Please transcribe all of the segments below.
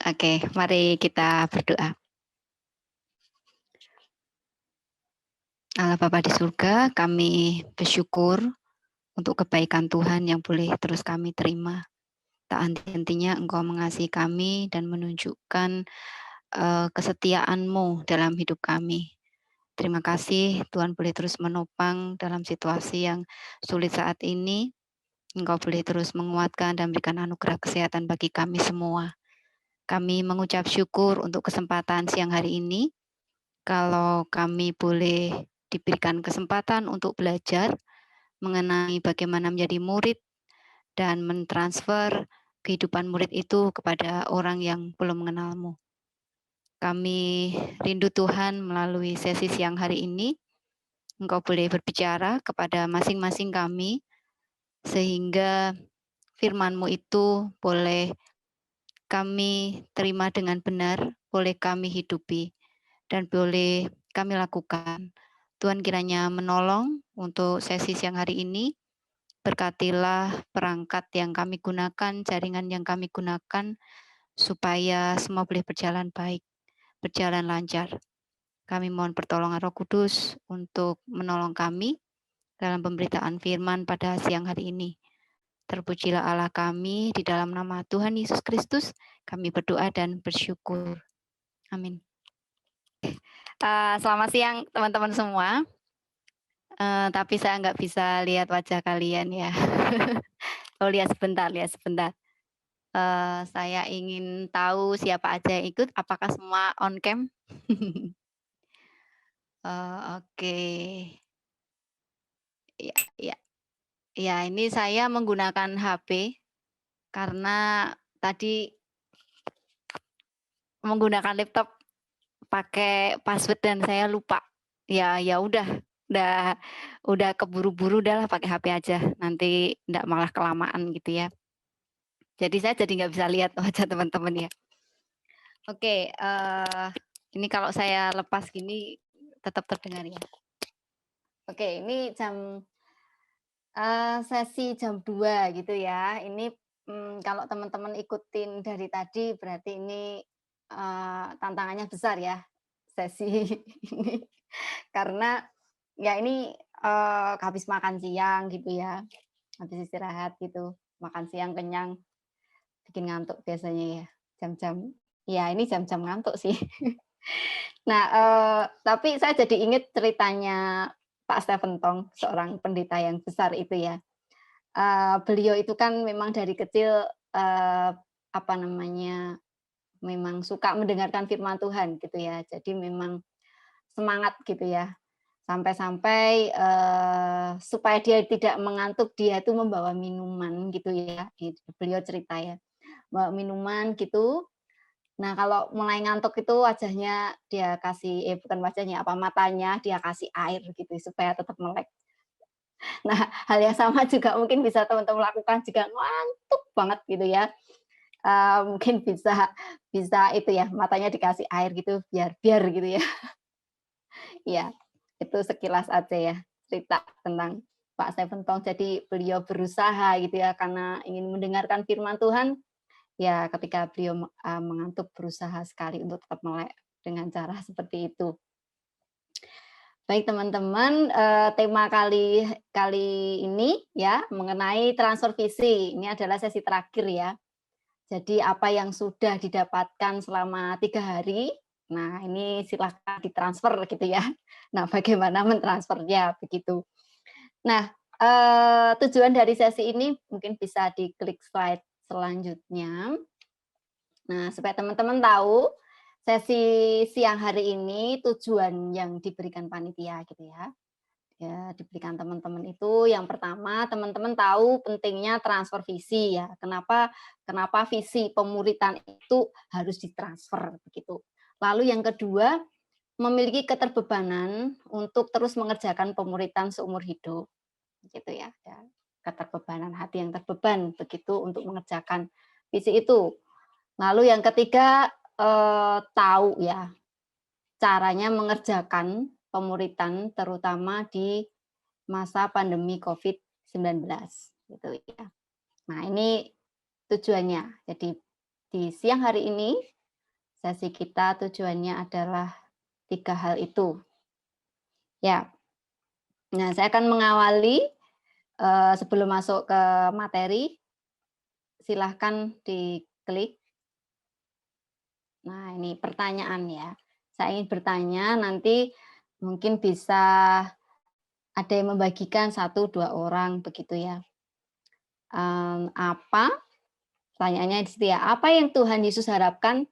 Oke, mari kita berdoa. Allah Bapa di surga, kami bersyukur untuk kebaikan Tuhan yang boleh terus kami terima. Tak henti-hentinya Engkau mengasihi kami dan menunjukkan kesetiaan-Mu dalam hidup kami. Terima kasih Tuhan boleh terus menopang dalam situasi yang sulit saat ini. Engkau boleh terus menguatkan dan berikan anugerah kesehatan bagi kami semua. Kami mengucap syukur untuk kesempatan siang hari ini. Kalau kami boleh diberikan kesempatan untuk belajar mengenai bagaimana menjadi murid dan mentransfer kehidupan murid itu kepada orang yang belum mengenal-Mu. Kami rindu Tuhan melalui sesi siang hari ini, Engkau boleh berbicara kepada masing-masing kami, sehingga firman-Mu itu boleh kami terima dengan benar, boleh kami hidupi, dan boleh kami lakukan. Tuhan kiranya menolong untuk sesi siang hari ini. Berkatilah perangkat yang kami gunakan, jaringan yang kami gunakan, supaya semua boleh berjalan baik, berjalan lancar. Kami mohon pertolongan Roh Kudus untuk menolong kami dalam pemberitaan firman pada siang hari ini. Terpujilah Allah kami, di dalam nama Tuhan Yesus Kristus, kami berdoa dan bersyukur. Amin. Selamat siang teman-teman semua. Tapi saya nggak bisa lihat wajah kalian ya. Oh, lihat sebentar. Saya ingin tahu siapa aja yang ikut, apakah semua on cam? Oke. Ya, ya, ini saya menggunakan HP karena tadi menggunakan laptop pakai password dan saya lupa. Ya udah keburu-buru udahlah pakai HP aja, nanti nggak malah kelamaan gitu ya. Jadi saya jadi nggak bisa lihat wajah teman-teman ya. Oke, ini kalau saya lepas gini tetap terdengar ya. Oke, ini sesi jam 2 gitu ya. Ini kalau teman-teman ikutin dari tadi berarti ini tantangannya besar ya sesi ini. Karena ya ini habis makan siang gitu ya, habis istirahat gitu, makan siang kenyang, bikin ngantuk biasanya ya, jam-jam ya ini jam-jam ngantuk sih. Nah, tapi saya jadi ingat ceritanya Pak Stephen Tong, seorang pendeta yang besar itu ya. Beliau itu kan memang dari kecil, apa namanya, memang suka mendengarkan firman Tuhan gitu ya. Jadi memang semangat gitu ya. Sampai-sampai, supaya dia tidak mengantuk, dia itu membawa minuman gitu ya, beliau cerita ya, bawa minuman gitu. Nah, kalau mulai ngantuk itu wajahnya dia kasih bukan wajahnya, apa, matanya dia kasih air gitu supaya tetap melek. Nah, hal yang sama juga mungkin bisa teman-teman lakukan jika ngantuk banget gitu ya, mungkin bisa bisa itu ya, matanya dikasih air gitu biar biar gitu ya. Iya, itu sekilas aja ya, cerita tentang Pak Stephen Tong. Jadi beliau berusaha gitu ya, karena ingin mendengarkan firman Tuhan, ya ketika beliau mengantuk berusaha sekali untuk tetap melek dengan cara seperti itu. Baik teman-teman, tema kali kali ini ya mengenai transfer visi. Ini adalah sesi terakhir ya. Jadi apa yang sudah didapatkan selama 3 hari, nah ini silahkan ditransfer gitu ya. Nah bagaimana mentransfernya begitu. Nah, tujuan dari sesi ini mungkin bisa diklik slide selanjutnya. Nah, supaya teman-teman tahu, sesi siang hari ini tujuan yang diberikan panitia gitu ya. Ya, diberikan teman-teman itu yang pertama, teman-teman tahu pentingnya transfer visi ya. Kenapa kenapa visi pemuritan itu harus ditransfer begitu. Lalu yang kedua, memiliki keterbebanan untuk terus mengerjakan pemuritan seumur hidup gitu ya. Keterbebanan hati yang terbeban begitu untuk mengerjakan visi itu. Lalu yang ketiga, tahu ya caranya mengerjakan pemuritan terutama di masa pandemi COVID-19 gitu ya. Nah, ini tujuannya. Jadi di siang hari ini sesi kita tujuannya adalah 3 hal itu. Ya. Nah, saya akan mengawali, sebelum masuk ke materi, silahkan diklik. Nah, ini pertanyaan ya. Saya ingin bertanya, nanti mungkin bisa ada yang membagikan 1, 2 orang begitu ya. Apa pertanyaannya di situ ya, apa yang Tuhan Yesus harapkan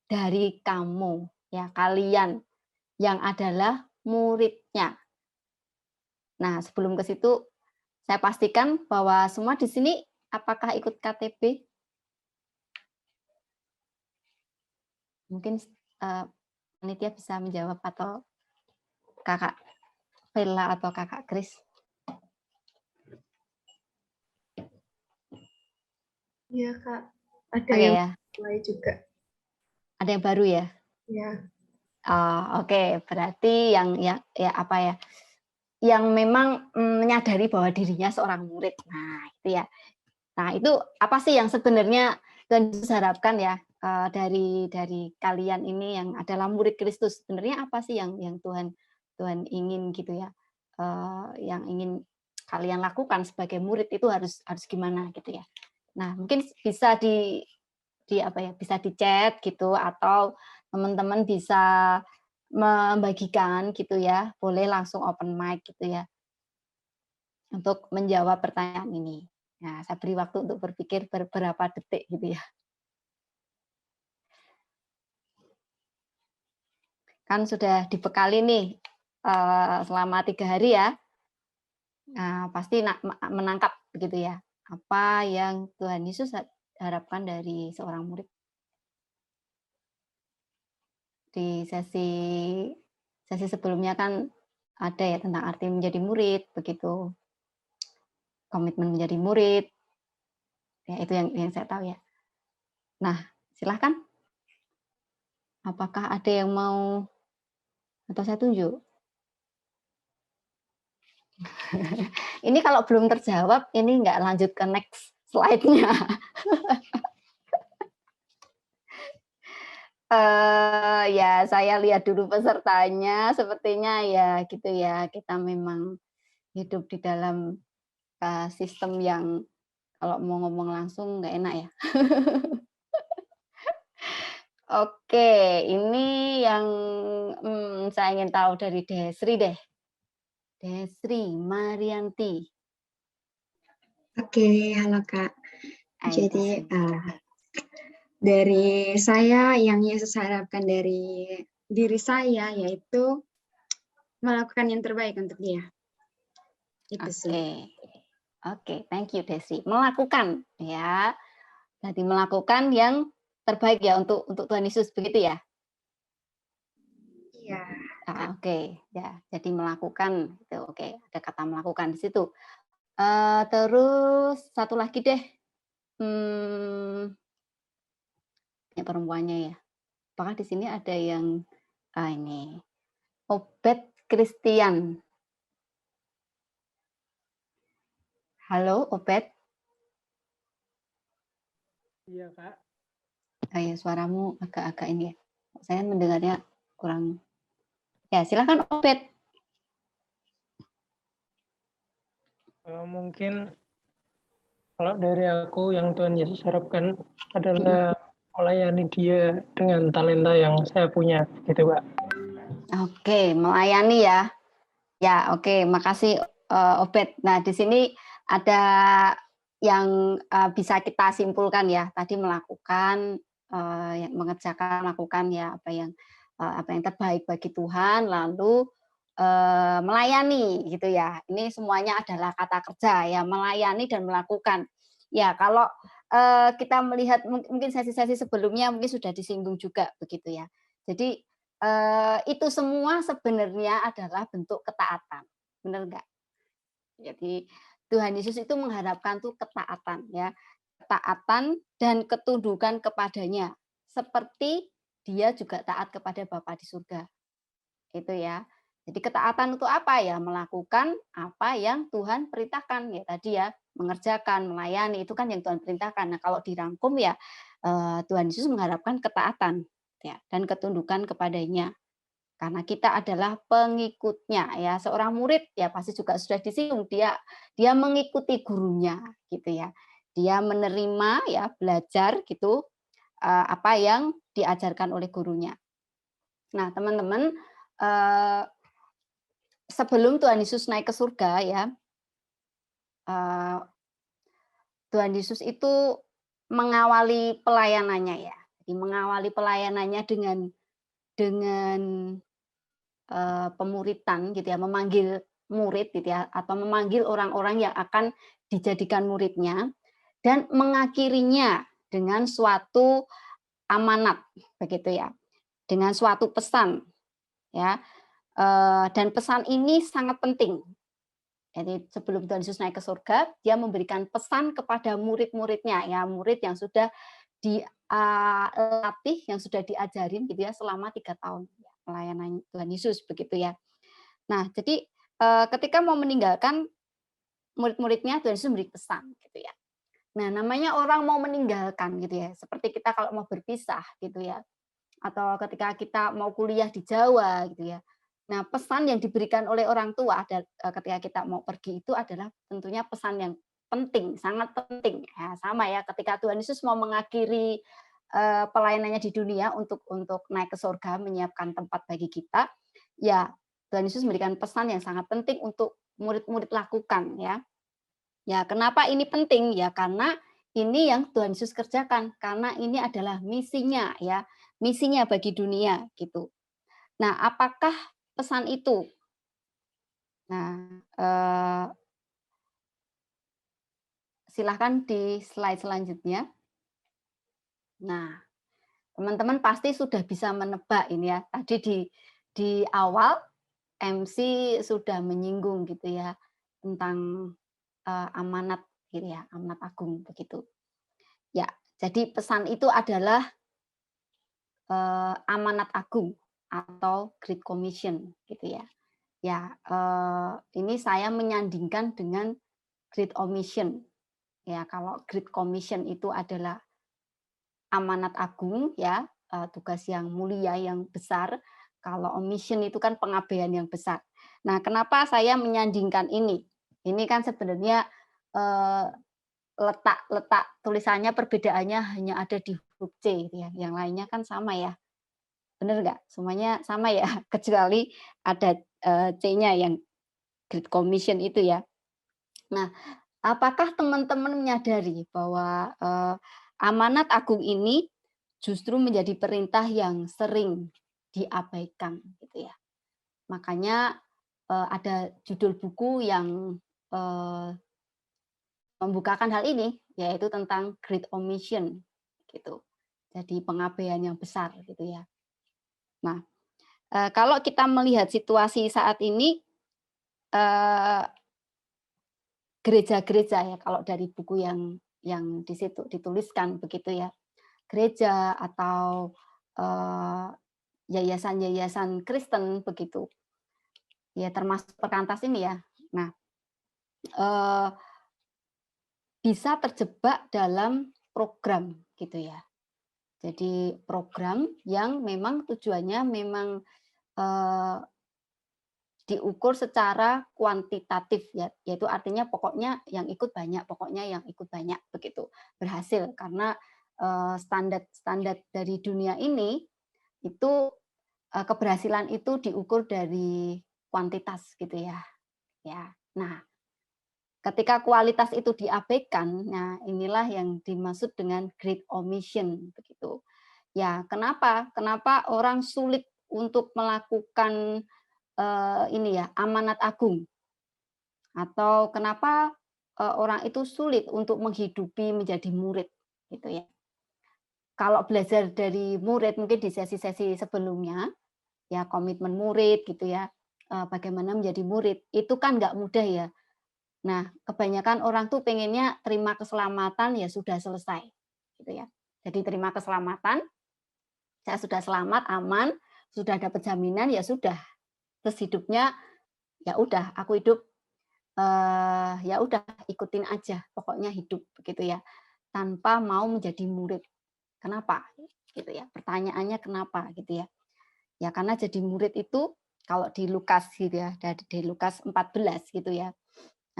dari kamu, ya kalian yang adalah murid-Nya? Nah, sebelum ke situ, saya pastikan bahwa semua di sini apakah ikut KTB? Mungkin, panitia bisa menjawab atau Kakak Vella atau Kakak Kris? Iya, Kak. Ada Oke yang ya, mulai juga. ada yang baru ya? Ya. Oh, oke, berarti yang ya apa ya, yang memang, menyadari bahwa dirinya seorang murid. Nah, itu ya. Nah, itu apa sih yang sebenarnya Tuhan Yesus harapkan ya, dari kalian ini yang adalah murid Kristus? Sebenarnya apa sih yang Tuhan Tuhan ingin gitu ya, yang ingin kalian lakukan sebagai murid itu harus gimana gitu ya. Nah, mungkin bisa di apa ya, bisa di-chat gitu atau teman-teman bisa membagikan gitu ya, boleh langsung open mic gitu ya, untuk menjawab pertanyaan ini. Nah, saya beri waktu untuk berpikir beberapa detik gitu ya. Kan sudah dibekali nih, selama 3 hari ya. Nah, pasti menangkap begitu ya, apa yang Tuhan Yesus harapkan dari seorang murid. Di sesi sebelumnya kan ada ya tentang arti menjadi murid, begitu, komitmen menjadi murid, ya itu yang saya tahu ya. Nah, silahkan, apakah ada yang mau atau saya tunjuk? Ini kalau belum terjawab, ini nggak lanjut ke next slide-nya. Ya saya lihat dulu pesertanya, sepertinya ya gitu ya, kita memang hidup di dalam, sistem yang kalau mau ngomong langsung nggak enak ya. Oke, ini yang, saya ingin tahu dari Desri deh. Desri Marianti. Oke, halo Kak. Ayo Jadi Desri. dari saya yang Yesus harapkan dari diri saya yaitu melakukan yang terbaik untuk Dia. Itu sih. Oke. Oke, thank you Desri. Melakukan ya. Jadi melakukan yang terbaik ya untuk Tuhan Yesus begitu ya? Iya, Kak. Oke, ya. Jadi melakukan itu oke, ada kata melakukan di situ. Terus satu lagi deh, ya perempuannya ya. Apakah di sini ada yang ini, Obed Christian. Halo Obed. Iya, Kak. Ya suaramu agak-agak ini ya, saya mendengarnya kurang. Ya silakan Obed. Mungkin kalau dari aku yang Tuhan Yesus harapkan adalah melayani Dia dengan talenta yang saya punya, gitu, Kak. Oke, melayani ya. Ya, oke, makasih Obed. Nah, di sini ada yang bisa kita simpulkan ya. Tadi melakukan mengerjakan, melakukan ya apa yang terbaik bagi Tuhan, lalu melayani gitu ya. Ini semuanya adalah kata kerja ya, melayani dan melakukan. Ya, kalau kita melihat mungkin sesi-sesi sebelumnya mungkin sudah disinggung juga begitu ya. Jadi itu semua sebenarnya adalah bentuk ketaatan, benar nggak? Jadi Tuhan Yesus itu mengharapkan tuh ketaatan ya, ketaatan dan ketundukan kepadanya, seperti Dia juga taat kepada Bapa di surga, itu ya. Jadi ketaatan untuk apa ya? Melakukan apa yang Tuhan perintahkan ya tadi ya, mengerjakan, melayani itu kan yang Tuhan perintahkan. Nah kalau dirangkum ya Tuhan Yesus mengharapkan ketaatan ya, dan ketundukan kepadanya. Karena kita adalah pengikutnya ya. Seorang murid ya pasti juga sudah disinggung, dia mengikuti gurunya gitu ya. Dia menerima ya, belajar gitu apa yang diajarkan oleh gurunya. Nah, teman-teman, sebelum Tuhan Yesus naik ke surga ya, eh, Tuhan Yesus itu mengawali pelayanannya ya. Jadi mengawali pelayanannya dengan pemuritan gitu ya, memanggil murid gitu ya, atau memanggil orang-orang yang akan dijadikan muridnya, dan mengakhirinya dengan suatu amanat begitu ya, dengan suatu pesan ya. Dan pesan ini sangat penting. Jadi sebelum Tuhan Yesus naik ke surga, dia memberikan pesan kepada murid-muridnya ya, murid yang sudah dilatih, yang sudah diajarin gitu ya selama 3 tahun ya, pelayanan Tuhan Yesus begitu ya. Nah, jadi ketika mau meninggalkan murid-muridnya, Tuhan Yesus memberi pesan gitu ya. Nah, namanya orang mau meninggalkan gitu ya, seperti kita kalau mau berpisah gitu ya, atau ketika kita mau kuliah di Jawa gitu ya. Nah, pesan yang diberikan oleh orang tua ketika kita mau pergi itu adalah tentunya pesan yang penting, sangat penting. Ya, sama ya, ketika Tuhan Yesus mau mengakhiri pelayanannya di dunia untuk naik ke surga, menyiapkan tempat bagi kita, ya Tuhan Yesus memberikan pesan yang sangat penting untuk murid-murid lakukan ya. Ya, kenapa ini penting? Ya, karena ini yang Tuhan Yesus kerjakan, karena ini adalah misinya ya, misinya bagi dunia gitu. Nah, apakah pesan itu? Nah, silahkan di slide selanjutnya. Nah, teman-teman pasti sudah bisa menebak ini ya. Tadi di awal MC sudah menyinggung gitu ya tentang amanat gitu ya, amanat agung begitu. Ya, jadi pesan itu adalah amanat agung atau Great Commission gitu ya. Ya, ini saya menyandingkan dengan Great Omission. Ya, kalau Great Commission itu adalah amanat agung ya, tugas yang mulia yang besar. Kalau omission itu kan pengabaian yang besar. Nah, kenapa saya menyandingkan ini? Ini kan sebenarnya letak tulisannya perbedaannya hanya ada di huruf C gitu ya. Yang lainnya kan sama ya. Benar nggak? Semuanya sama ya, kecuali ada C-nya yang Great Commission itu ya. Nah, apakah teman-teman menyadari bahwa amanat agung ini justru menjadi perintah yang sering diabaikan gitu ya. Makanya ada judul buku yang membukakan hal ini, yaitu tentang Great Omission gitu. Jadi pengabaian yang besar gitu ya. Nah, kalau kita melihat situasi saat ini, gereja-gereja ya, kalau dari buku yang di situ dituliskan begitu ya, gereja atau yayasan-yayasan Kristen begitu, ya termasuk Perkantas ini ya. Nah, bisa terjebak dalam program gitu ya. Jadi program yang memang tujuannya memang diukur secara kuantitatif ya, yaitu artinya pokoknya yang ikut banyak, pokoknya yang ikut banyak begitu. Berhasil karena standar dari dunia ini itu keberhasilan itu diukur dari kuantitas gitu ya. Ya. Nah, ketika kualitas itu diabaikan, nah inilah yang dimaksud dengan Great Omission begitu. Ya, kenapa? Kenapa orang sulit untuk melakukan ini ya, amanat agung? Atau kenapa orang itu sulit untuk menghidupi menjadi murid gitu ya. Kalau belajar dari murid mungkin di sesi-sesi sebelumnya, ya komitmen murid gitu ya, bagaimana menjadi murid, itu kan nggak mudah ya. Nah, kebanyakan orang tuh pengennya terima keselamatan ya sudah selesai, gitu ya. Jadi terima keselamatan, saya sudah selamat, aman, sudah dapat jaminan ya sudah. Terus hidupnya ya udah, aku hidup ya udah ikutin aja, pokoknya hidup begitu ya, tanpa mau menjadi murid. Kenapa? Gitu ya. pertanyaannya kenapa gitu ya. Ya karena jadi murid itu kalau di Lukas gitu ya, di Lukas 14 gitu ya.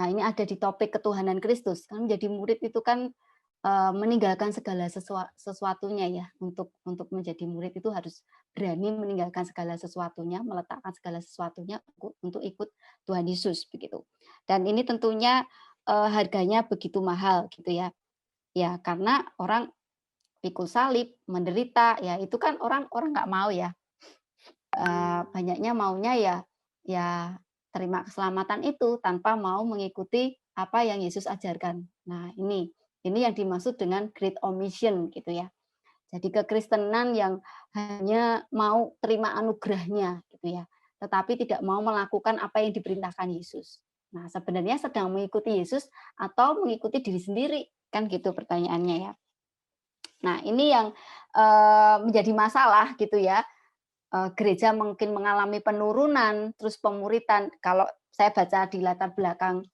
Nah, ini ada di topik ketuhanan Kristus. Kan menjadi murid itu kan meninggalkan segala sesuatunya ya. Untuk menjadi murid itu harus berani meninggalkan segala sesuatunya, meletakkan segala sesuatunya untuk ikut Tuhan Yesus begitu. Dan ini tentunya harganya begitu mahal gitu ya. Ya, karena orang pikul salib, menderita, ya itu kan orang nggak mau ya. Banyaknya maunya ya terima keselamatan itu tanpa mau mengikuti apa yang Yesus ajarkan. Nah, ini yang dimaksud dengan Great Omission gitu ya. Jadi kekristenan yang hanya mau terima anugerahnya gitu ya, tetapi tidak mau melakukan apa yang diperintahkan Yesus. Nah, sebenarnya sedang mengikuti Yesus atau mengikuti diri sendiri, kan gitu pertanyaannya ya. Nah, ini yang menjadi masalah gitu ya. Gereja mungkin mengalami penurunan, terus pemuritan. Kalau saya baca di latar belakang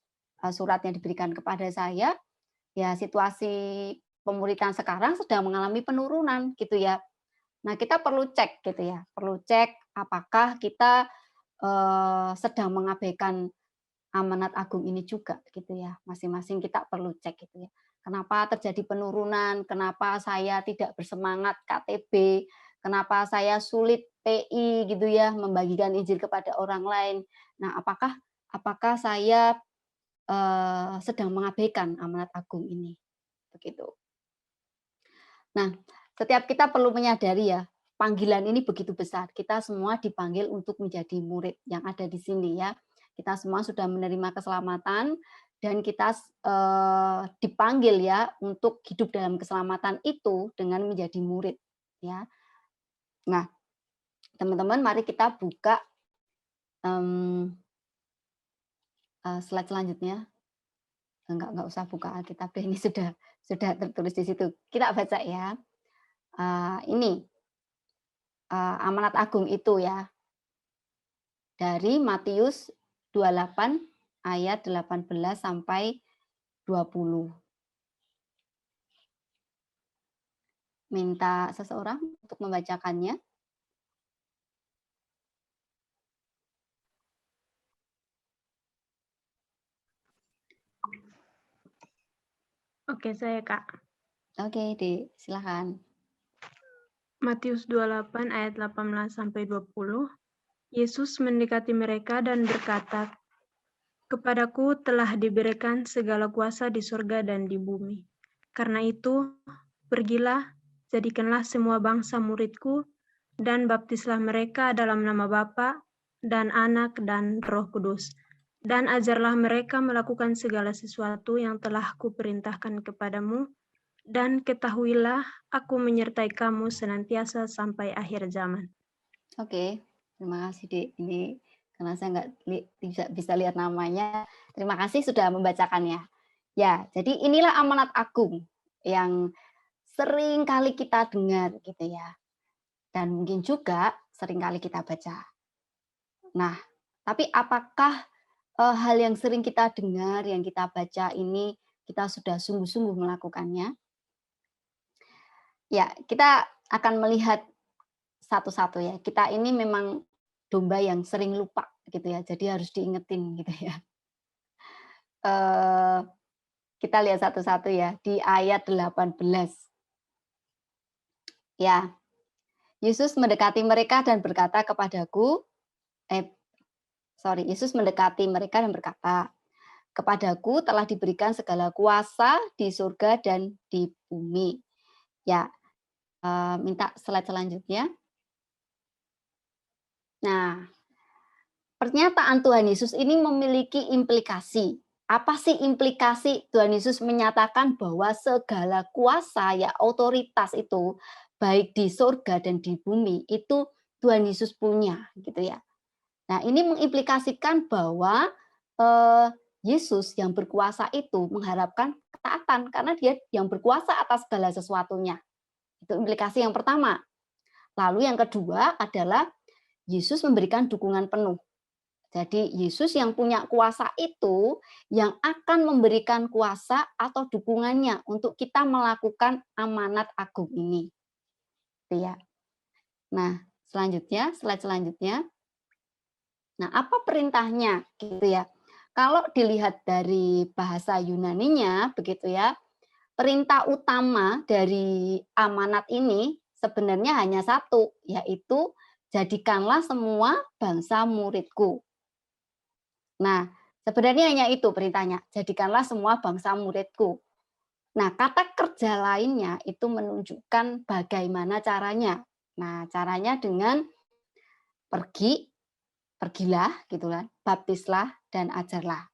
surat yang diberikan kepada saya, ya situasi pemuritan sekarang sedang mengalami penurunan gitu ya. Nah, kita perlu cek gitu ya, perlu cek apakah kita sedang mengabaikan amanat agung ini juga gitu ya. Masing-masing kita perlu cek gitu ya. Kenapa terjadi penurunan? Kenapa saya tidak bersemangat KTB? Kenapa saya sulit PI gitu ya, membagikan Injil kepada orang lain? Nah, apakah saya sedang mengabaikan amanat agung ini? Begitu. Nah, setiap kita perlu menyadari ya, panggilan ini begitu besar. Kita semua dipanggil untuk menjadi murid yang ada di sini ya. Kita semua sudah menerima keselamatan dan kita dipanggil ya untuk hidup dalam keselamatan itu dengan menjadi murid ya. Nah, teman-teman, mari kita buka slide selanjutnya. Enggak usah buka Alkitab, ini sudah tertulis di situ. Kita baca ya. Ini amanat agung itu ya. Dari Matius 28 ayat 18 sampai 20. Minta seseorang untuk membacakannya. Oke, saya Kak. Oke, silakan. Matius 28 ayat 18 sampai 20. Yesus mendekati mereka dan berkata, "Kepadaku telah diberikan segala kuasa di surga dan di bumi. Karena itu, pergilah, jadikanlah semua bangsa muridku, dan baptislah mereka dalam nama Bapa dan Anak dan Roh Kudus. Dan ajarlah mereka melakukan segala sesuatu yang telah kuperintahkan kepadamu, dan ketahuilah aku menyertai kamu senantiasa sampai akhir zaman." Oke, terima kasih Dek. Ini karena saya nggak bisa lihat namanya. Terima kasih sudah membacakannya. Ya, jadi inilah amanat agung yang sering kali kita dengar gitu ya. Dan mungkin juga sering kali kita baca. Nah, tapi apakah hal yang sering kita dengar, yang kita baca ini kita sudah sungguh-sungguh melakukannya? Ya, kita akan melihat satu-satu ya. Kita ini memang domba yang sering lupa gitu ya. Jadi harus diingetin gitu ya. Kita lihat satu-satu ya di ayat 18. Ya. Yesus mendekati mereka dan berkata kepadaku, Yesus mendekati mereka dan berkata, "Kepadaku telah diberikan segala kuasa di surga dan di bumi." Ya, minta slide selanjutnya. Nah, pernyataan Tuhan Yesus ini memiliki implikasi. Apa sih implikasi Tuhan Yesus menyatakan bahwa segala kuasa ya otoritas itu baik di surga dan di bumi itu Tuhan Yesus punya gitu ya. Nah, ini mengimplikasikan bahwa Yesus yang berkuasa itu mengharapkan ketaatan karena dia yang berkuasa atas segala sesuatunya. Itu implikasi yang pertama. Lalu yang kedua adalah Yesus memberikan dukungan penuh. Jadi Yesus yang punya kuasa itu yang akan memberikan kuasa atau dukungannya untuk kita melakukan amanat agung ini. Gitu ya. Nah, selanjutnya, slide selanjutnya. Nah, apa perintahnya gitu ya? Kalau dilihat dari bahasa Yunaninya begitu ya, perintah utama dari amanat ini sebenarnya hanya satu, yaitu jadikanlah semua bangsa muridku. Nah, sebenarnya hanya itu perintahnya, jadikanlah semua bangsa muridku. Nah, kata kerja lainnya itu menunjukkan bagaimana caranya. Nah, caranya dengan pergi, pergilah gitu kan, baptislah dan ajarlah.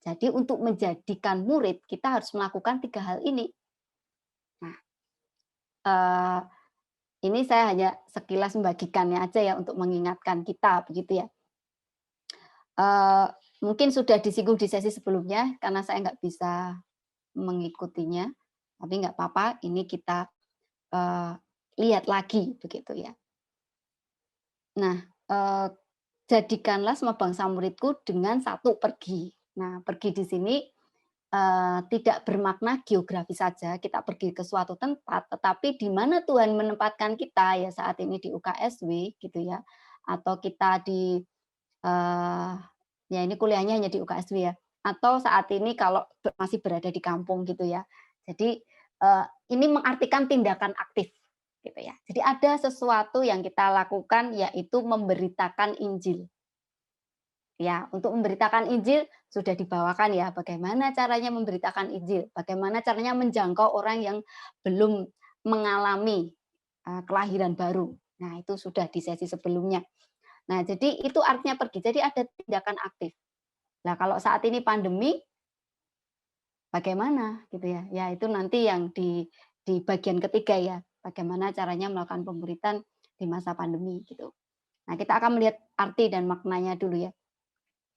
Jadi untuk menjadikan murid kita harus melakukan 3 hal ini. Nah, eee, ini saya hanya sekilas membagikannya aja ya untuk mengingatkan kita begitu ya. Eee, Mungkin sudah disinggung di sesi sebelumnya karena saya nggak bisa mengikutinya, tapi nggak apa-apa ini kita, eee, lihat lagi begitu ya. Nah, jadikanlah semua bangsa muridku dengan satu pergi. Nah, pergi di sini tidak bermakna geografi saja, kita pergi ke suatu tempat, tetapi di mana Tuhan menempatkan kita, ya saat ini di UKSW gitu ya, atau kita di, ya ini kuliahnya hanya di UKSW ya, atau saat ini kalau masih berada di kampung gitu ya. Jadi, ini mengartikan tindakan aktif gitu ya. Jadi ada sesuatu yang kita lakukan yaitu memberitakan Injil. Ya, untuk memberitakan Injil sudah dibawakan ya, bagaimana caranya memberitakan Injil, bagaimana caranya menjangkau orang yang belum mengalami kelahiran baru. Nah, itu sudah di sesi sebelumnya. Nah, jadi itu artinya pergi. Jadi ada tindakan aktif. Nah, kalau saat ini pandemi, bagaimana gitu ya? Ya, itu nanti yang di bagian ketiga ya, bagaimana caranya melakukan pemberitaan di masa pandemi gitu. Nah, kita akan melihat arti dan maknanya dulu ya.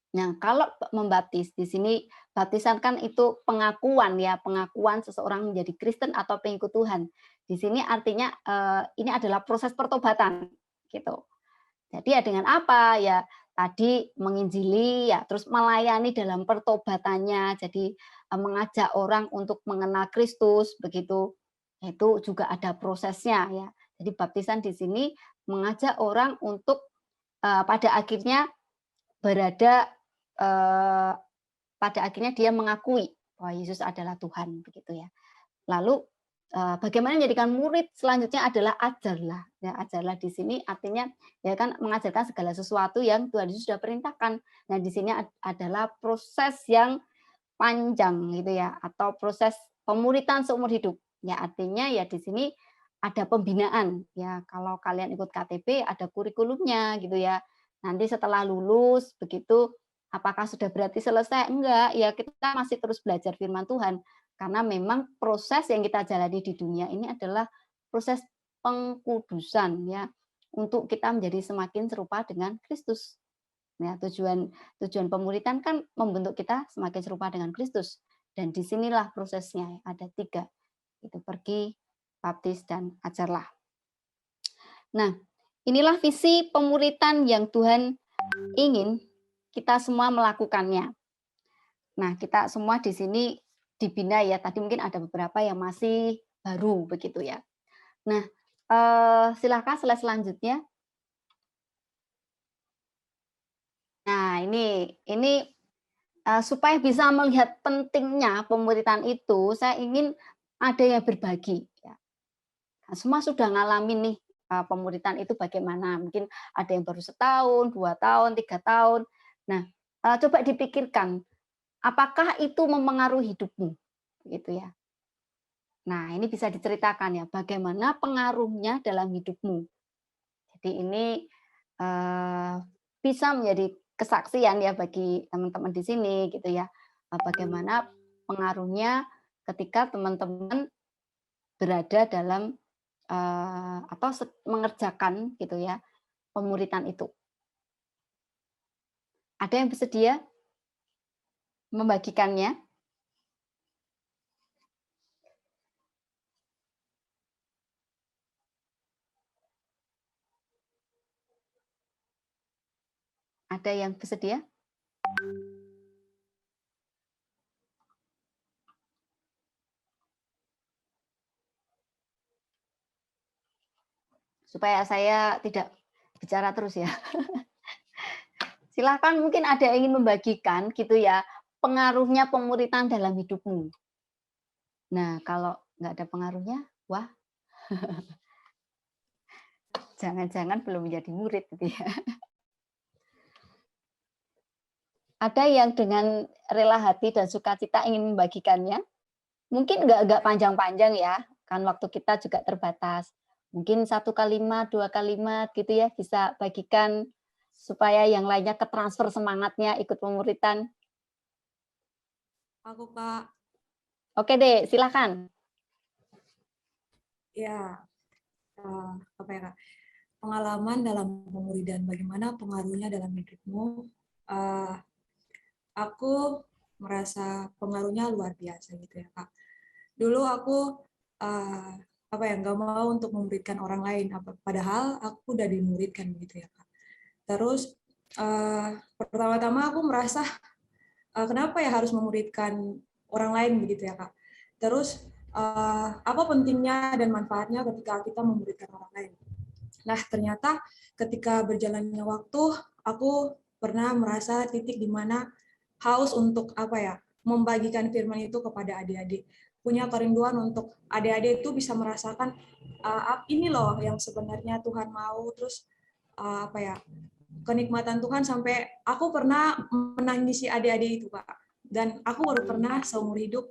Nah, kalau membaptis di sini baptisan kan itu pengakuan ya, pengakuan seseorang menjadi Kristen atau pengikut Tuhan. Di sini artinya ini adalah proses pertobatan gitu. Jadi ya dengan apa? Ya tadi menginjili ya, terus melayani dalam pertobatannya. Jadi mengajak orang untuk mengenal Kristus begitu. Itu juga ada prosesnya ya. Jadi baptisan di sini mengajak orang untuk pada akhirnya berada pada akhirnya dia mengakui bahwa Yesus adalah Tuhan begitu ya. Lalu bagaimana menjadikan murid selanjutnya adalah ajarlah. Ya, ajarlah di sini artinya ya kan mengajarkan segala sesuatu yang Tuhan Yesus sudah perintahkan. Nah, di sini adalah proses yang panjang gitu ya atau proses pemuritan seumur hidup. Ya, artinya ya di sini ada pembinaan ya. Kalau kalian ikut KTP ada kurikulumnya gitu ya. Nanti setelah lulus begitu apakah sudah berarti selesai? Enggak, ya kita masih terus belajar firman Tuhan. Karena memang proses yang kita jalani di dunia ini adalah proses pengkudusan ya untuk kita menjadi semakin serupa dengan Kristus. Ya, tujuan tujuan pemuritan kan membentuk kita semakin serupa dengan Kristus. Dan disinilah prosesnya ada 3, itu pergi, baptis, dan ajarlah. Nah, inilah visi pemuritan yang Tuhan ingin kita semua melakukannya. Nah, kita semua di sini dibina ya. Tadi mungkin ada beberapa yang masih baru begitu ya. Nah, silakan slide selanjutnya. Nah, ini supaya bisa melihat pentingnya pemuritan itu, saya ingin ada yang berbagi ya. Nah, semua sudah ngalamin nih pemuritan itu bagaimana. Mungkin ada yang baru setahun, 2 tahun, 3 tahun. Nah, coba dipikirkan apakah itu mempengaruhi hidupmu? Gitu ya. Nah, ini bisa diceritakan ya, bagaimana pengaruhnya dalam hidupmu. Jadi ini bisa menjadi kesaksian ya bagi teman-teman di sini gitu ya. Bagaimana pengaruhnya ketika teman-teman berada dalam atau mengerjakan gitu ya pemuritan itu. Ada yang bersedia membagikannya? Ada yang bersedia? supaya saya tidak bicara terus ya. Silahkan mungkin ada yang ingin membagikan gitu ya, pengaruhnya pemuritan dalam hidupmu. Nah, kalau nggak ada pengaruhnya, wah, jangan-jangan belum menjadi murid gitu ya. Ada yang dengan rela hati dan sukacita ingin membagikannya? Mungkin nggak panjang-panjang ya, kan waktu kita juga terbatas. Mungkin 1 kalimat, 2 kalimat gitu ya, bisa bagikan supaya yang lainnya ketransfer semangatnya ikut pemuritan. Aku Kak, Oke deh, silakan. ya apa ya Kak? Pengalaman dalam pemuridan, bagaimana pengaruhnya dalam hidupmu? Eh, aku merasa pengaruhnya luar biasa gitu ya Kak. Dulu aku eh, apa ya nggak mau untuk memuridkan orang lain, padahal aku udah dimuridkan gitu ya Kak. Terus pertama-tama aku merasa kenapa ya harus memuridkan orang lain begitu ya Kak. Terus apa pentingnya dan manfaatnya ketika kita memuridkan orang lain. Nah, ternyata ketika berjalannya waktu, aku pernah merasa titik di mana haus untuk apa ya, membagikan firman itu kepada adik-adik. Punya kerinduan untuk adik-adik itu bisa merasakan ini loh yang sebenarnya Tuhan mau, terus apa ya, kenikmatan Tuhan sampai aku pernah menangisi adik-adik itu, Kak. Dan aku baru pernah seumur hidup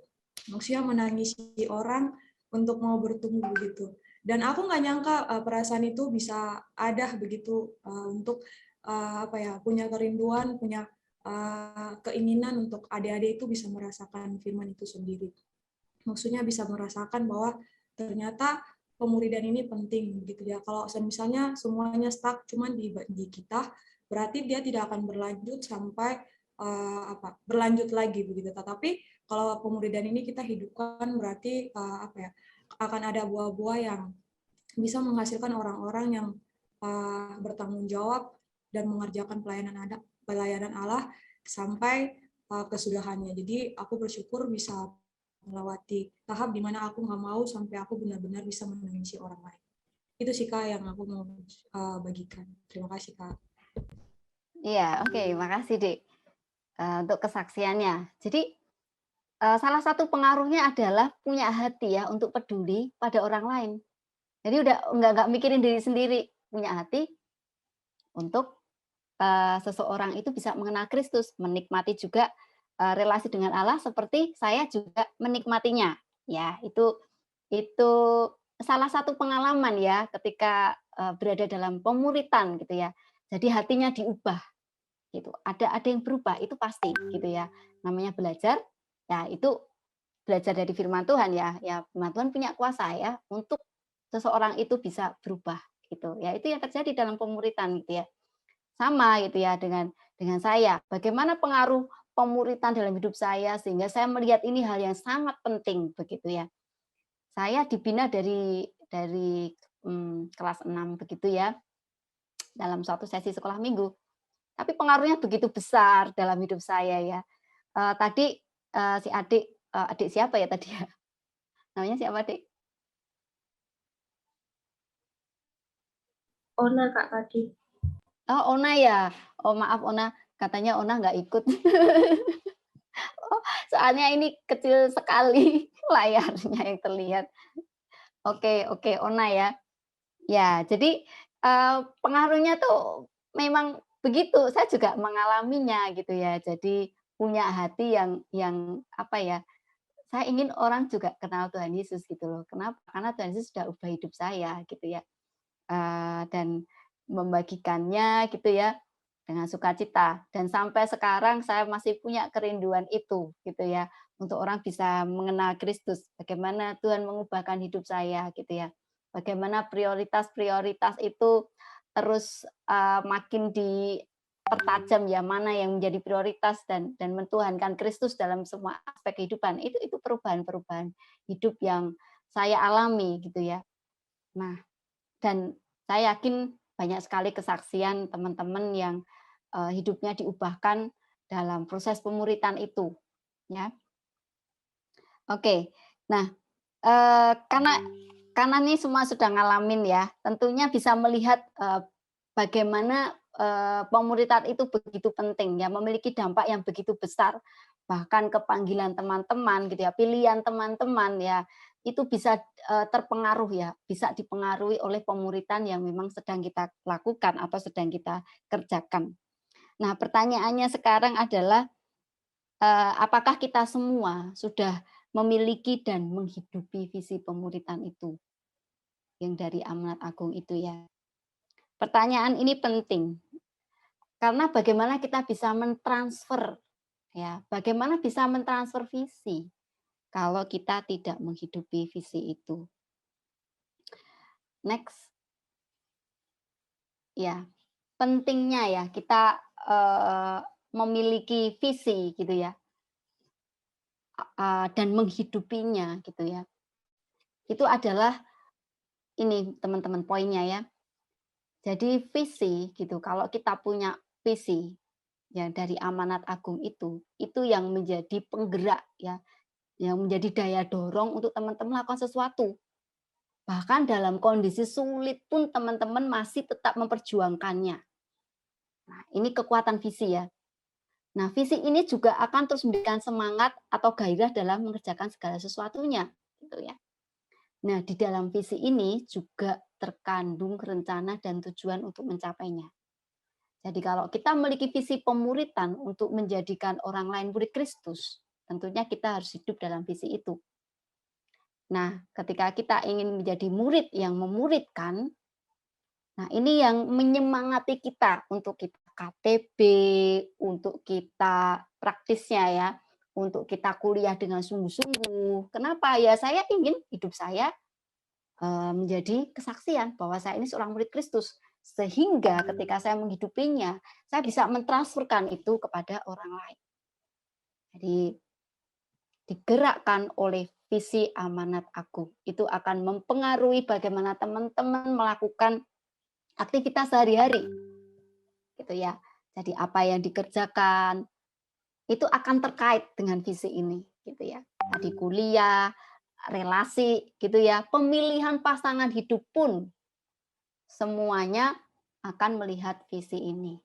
maksudnya menangisi orang untuk mau bertumbuh begitu. Dan aku nggak nyangka perasaan itu bisa ada begitu untuk apa ya punya kerinduan, punya keinginan untuk adik-adik itu bisa merasakan firman itu sendiri. Maksudnya bisa merasakan bahwa ternyata pemuridan ini penting gitu ya. Kalau misalnya semuanya stuck cuman di kita, berarti dia tidak akan berlanjut sampai berlanjut lagi begitu. Tetapi kalau pemuridan ini kita hidupkan berarti apa ya akan ada buah-buah yang bisa menghasilkan orang-orang yang bertanggung jawab dan mengerjakan pelayanan Allah sampai kesudahannya. Jadi aku bersyukur bisa melewati tahap di mana aku nggak mau sampai aku benar-benar bisa menangisi orang lain. Itu sih Kak yang aku mau bagikan. Terima kasih Kak. Iya, oke, makasih Dek untuk kesaksiannya. Jadi salah satu pengaruhnya adalah punya hati ya untuk peduli pada orang lain. Jadi udah nggak mikirin diri sendiri, punya hati untuk seseorang itu bisa mengenal Kristus, menikmati juga relasi dengan Allah seperti saya juga menikmatinya. Ya, itu salah satu pengalaman ya ketika berada dalam pemuritan gitu ya. Jadi hatinya diubah gitu. Ada yang berubah itu pasti gitu ya. Namanya belajar, ya itu belajar dari firman Tuhan ya. Ya firman Tuhan punya kuasa ya untuk seseorang itu bisa berubah gitu. Ya itu yang terjadi dalam pemuritan gitu ya. Sama gitu ya dengan saya. Bagaimana pengaruh pemuritan dalam hidup saya sehingga saya melihat ini hal yang sangat penting begitu ya. Saya dibina dari kelas 6 begitu ya dalam suatu sesi sekolah minggu. Tapi pengaruhnya begitu besar dalam hidup saya ya. Tadi si adik siapa ya tadi ya? Namanya siapa adik? Ona Kak tadi. Oh Ona ya. Oh maaf Ona, katanya Ona nggak ikut. Oh, soalnya ini kecil sekali layarnya yang terlihat. Oke, Ona ya. Ya, jadi pengaruhnya tuh memang begitu. Saya juga mengalaminya gitu ya. Jadi punya hati yang apa ya? Saya ingin orang juga kenal Tuhan Yesus gitu loh. Kenapa? Karena Tuhan Yesus sudah ubah hidup saya gitu ya. Dan membagikannya gitu ya dengan sukacita. Dan sampai sekarang saya masih punya kerinduan itu gitu ya. Untuk orang bisa mengenal Kristus. Bagaimana Tuhan mengubahkan hidup saya gitu ya. Bagaimana prioritas-prioritas itu terus makin dipertajam ya, mana yang menjadi prioritas dan mentuhankan Kristus dalam semua aspek kehidupan. Itu perubahan-perubahan hidup yang saya alami gitu ya. Nah, dan saya yakin banyak sekali kesaksian teman-teman yang hidupnya diubahkan dalam proses pemuritan itu ya. Oke. Nah, karena ini semua sudah ngalamin ya, tentunya bisa melihat bagaimana pemuritan itu begitu penting ya, memiliki dampak yang begitu besar, bahkan kepanggilan teman-teman gitu ya, pilihan teman-teman ya, itu bisa terpengaruh ya, bisa dipengaruhi oleh pemuritan yang memang sedang kita lakukan atau sedang kita kerjakan. Nah, pertanyaannya sekarang adalah apakah kita semua sudah memiliki dan menghidupi visi pemuritan itu yang dari amanat agung itu ya. Pertanyaan ini penting karena bagaimana kita bisa mentransfer ya, bagaimana bisa mentransfer visi kalau kita tidak menghidupi visi itu. Next. Ya, pentingnya ya kita memiliki visi gitu ya. Dan menghidupinya gitu ya. Itu adalah ini teman-teman poinnya ya. Jadi visi gitu, kalau kita punya visi ya dari amanat agung itu yang menjadi penggerak ya, yang menjadi daya dorong untuk teman-teman melakukan sesuatu. Bahkan dalam kondisi sulit pun teman-teman masih tetap memperjuangkannya. Nah, ini kekuatan visi ya. Nah, visi ini juga akan terus memberikan semangat atau gairah dalam mengerjakan segala sesuatunya, gitu ya. Nah, di dalam visi ini juga terkandung rencana dan tujuan untuk mencapainya. Jadi kalau kita memiliki visi pemuritan untuk menjadikan orang lain murid Kristus, tentunya kita harus hidup dalam visi itu. Nah, ketika kita ingin menjadi murid yang memuridkan, nah ini yang menyemangati kita untuk kita KTB, untuk kita praktisnya ya, untuk kita kuliah dengan sungguh-sungguh. Kenapa? Ya saya ingin hidup saya menjadi kesaksian bahwa saya ini seorang murid Kristus. Sehingga ketika saya menghidupinya, saya bisa mentransferkan itu kepada orang lain. Jadi digerakkan oleh visi amanat agung. Itu akan mempengaruhi bagaimana teman-teman melakukan aktivitas sehari-hari. Gitu ya. Jadi apa yang dikerjakan itu akan terkait dengan visi ini gitu ya. Tadi kuliah, relasi gitu ya, pemilihan pasangan hidup pun semuanya akan melihat visi ini.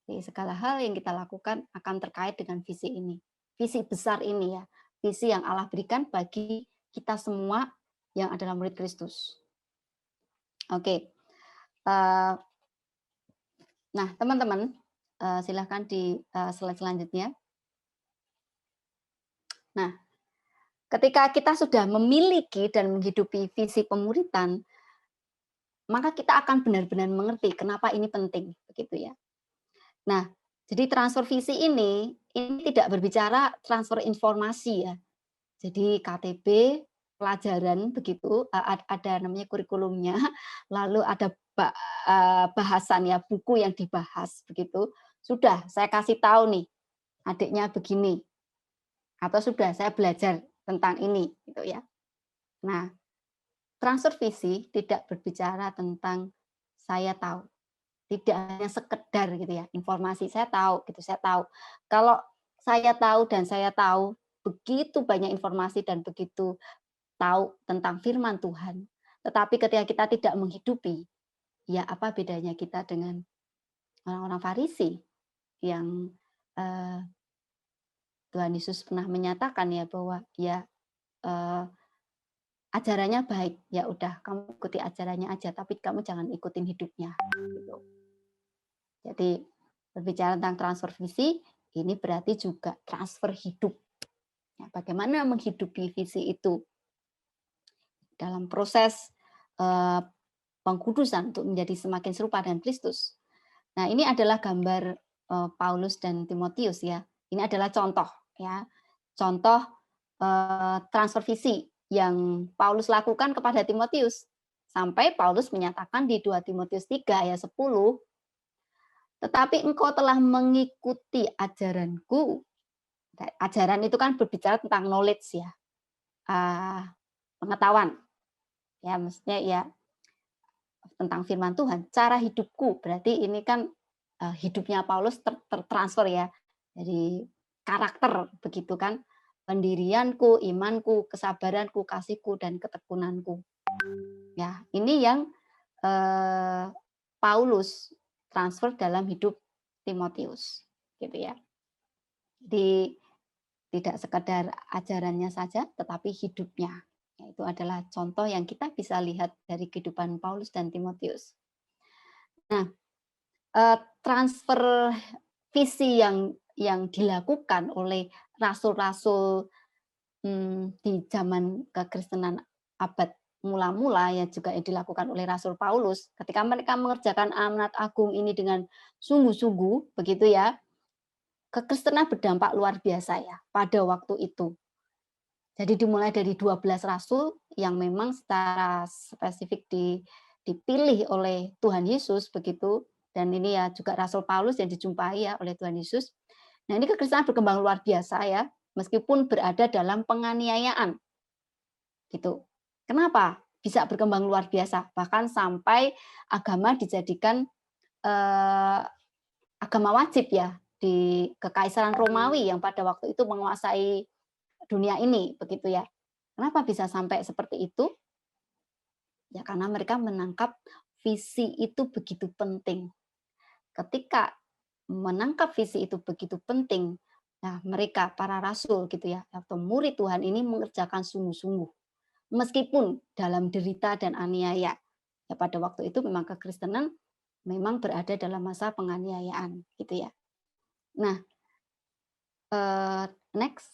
Jadi segala hal yang kita lakukan akan terkait dengan visi ini. Visi besar ini ya, visi yang Allah berikan bagi kita semua yang adalah murid Kristus. Oke. Nah, teman-teman, silahkan di slide selanjutnya. Nah, ketika kita sudah memiliki dan menghidupi visi pemuritan, maka kita akan benar-benar mengerti kenapa ini penting, begitu ya. Nah, jadi transfer visi ini tidak berbicara transfer informasi ya. Jadi KTB, pelajaran begitu, ada namanya kurikulumnya, lalu ada bahasan ya, buku yang dibahas begitu. Sudah, saya kasih tahu nih, adiknya begini. Atau sudah saya belajar tentang ini gitu ya. Nah, transfer visi tidak berbicara tentang saya tahu. Tidak hanya sekedar gitu ya, informasi saya tahu gitu, saya tahu. Kalau saya tahu dan saya tahu begitu banyak informasi dan begitu tahu tentang firman Tuhan, tetapi ketika kita tidak menghidupi, ya apa bedanya kita dengan orang-orang Farisi yang Tuhan Yesus pernah menyatakan ya bahwa ya ajarannya baik, ya udah kamu ikuti ajarannya aja, tapi kamu jangan ikutin hidupnya. Gitu. Jadi berbicara tentang transfer visi, ini berarti juga transfer hidup. Ya, bagaimana menghidupi visi itu dalam proses pengkudusan untuk menjadi semakin serupa dengan Kristus. Nah, ini adalah gambar Paulus dan Timotius ya. Ini adalah contoh ya, contoh transfer visi yang Paulus lakukan kepada Timotius. Sampai Paulus menyatakan di 2 Timotius 3 ayat 10, tetapi engkau telah mengikuti ajaranku. Ajaran itu kan berbicara tentang knowledge ya, pengetahuan. Ya, maksudnya ya tentang firman Tuhan. Cara hidupku, berarti ini kan hidupnya Paulus tertransfer ya. Jadi karakter begitu kan. Pendirianku, imanku, kesabaranku, kasihku, dan ketekunanku. Ya, ini yang Paulus transfer dalam hidup Timotius, gitu ya. Jadi tidak sekedar ajarannya saja, tetapi hidupnya. Itu adalah contoh yang kita bisa lihat dari kehidupan Paulus dan Timotius. Nah, transfer visi yang dilakukan oleh rasul-rasul di zaman kekristenan abad mula-mula ya juga yang dilakukan oleh Rasul Paulus ketika mereka mengerjakan amanat agung ini dengan sungguh-sungguh begitu ya, kekristenan berdampak luar biasa ya pada waktu itu. Jadi dimulai dari 12 rasul yang memang secara spesifik dipilih oleh Tuhan Yesus begitu, dan ini ya juga Rasul Paulus yang dijumpai ya oleh Tuhan Yesus. Nah, ini kekristenan berkembang luar biasa ya, meskipun berada dalam penganiayaan. Gitu. Kenapa? Bisa berkembang luar biasa, bahkan sampai agama dijadikan agama wajib ya di Kekaisaran Romawi yang pada waktu itu menguasai dunia ini, begitu ya. Kenapa bisa sampai seperti itu? Ya karena mereka menangkap visi itu begitu penting. Ketika menangkap visi itu begitu penting, nah mereka para rasul gitu ya atau murid Tuhan ini mengerjakan sungguh-sungguh meskipun dalam derita dan aniaya. Ya pada waktu itu memang kekristenan memang berada dalam masa penganiayaan gitu ya. Nah, next.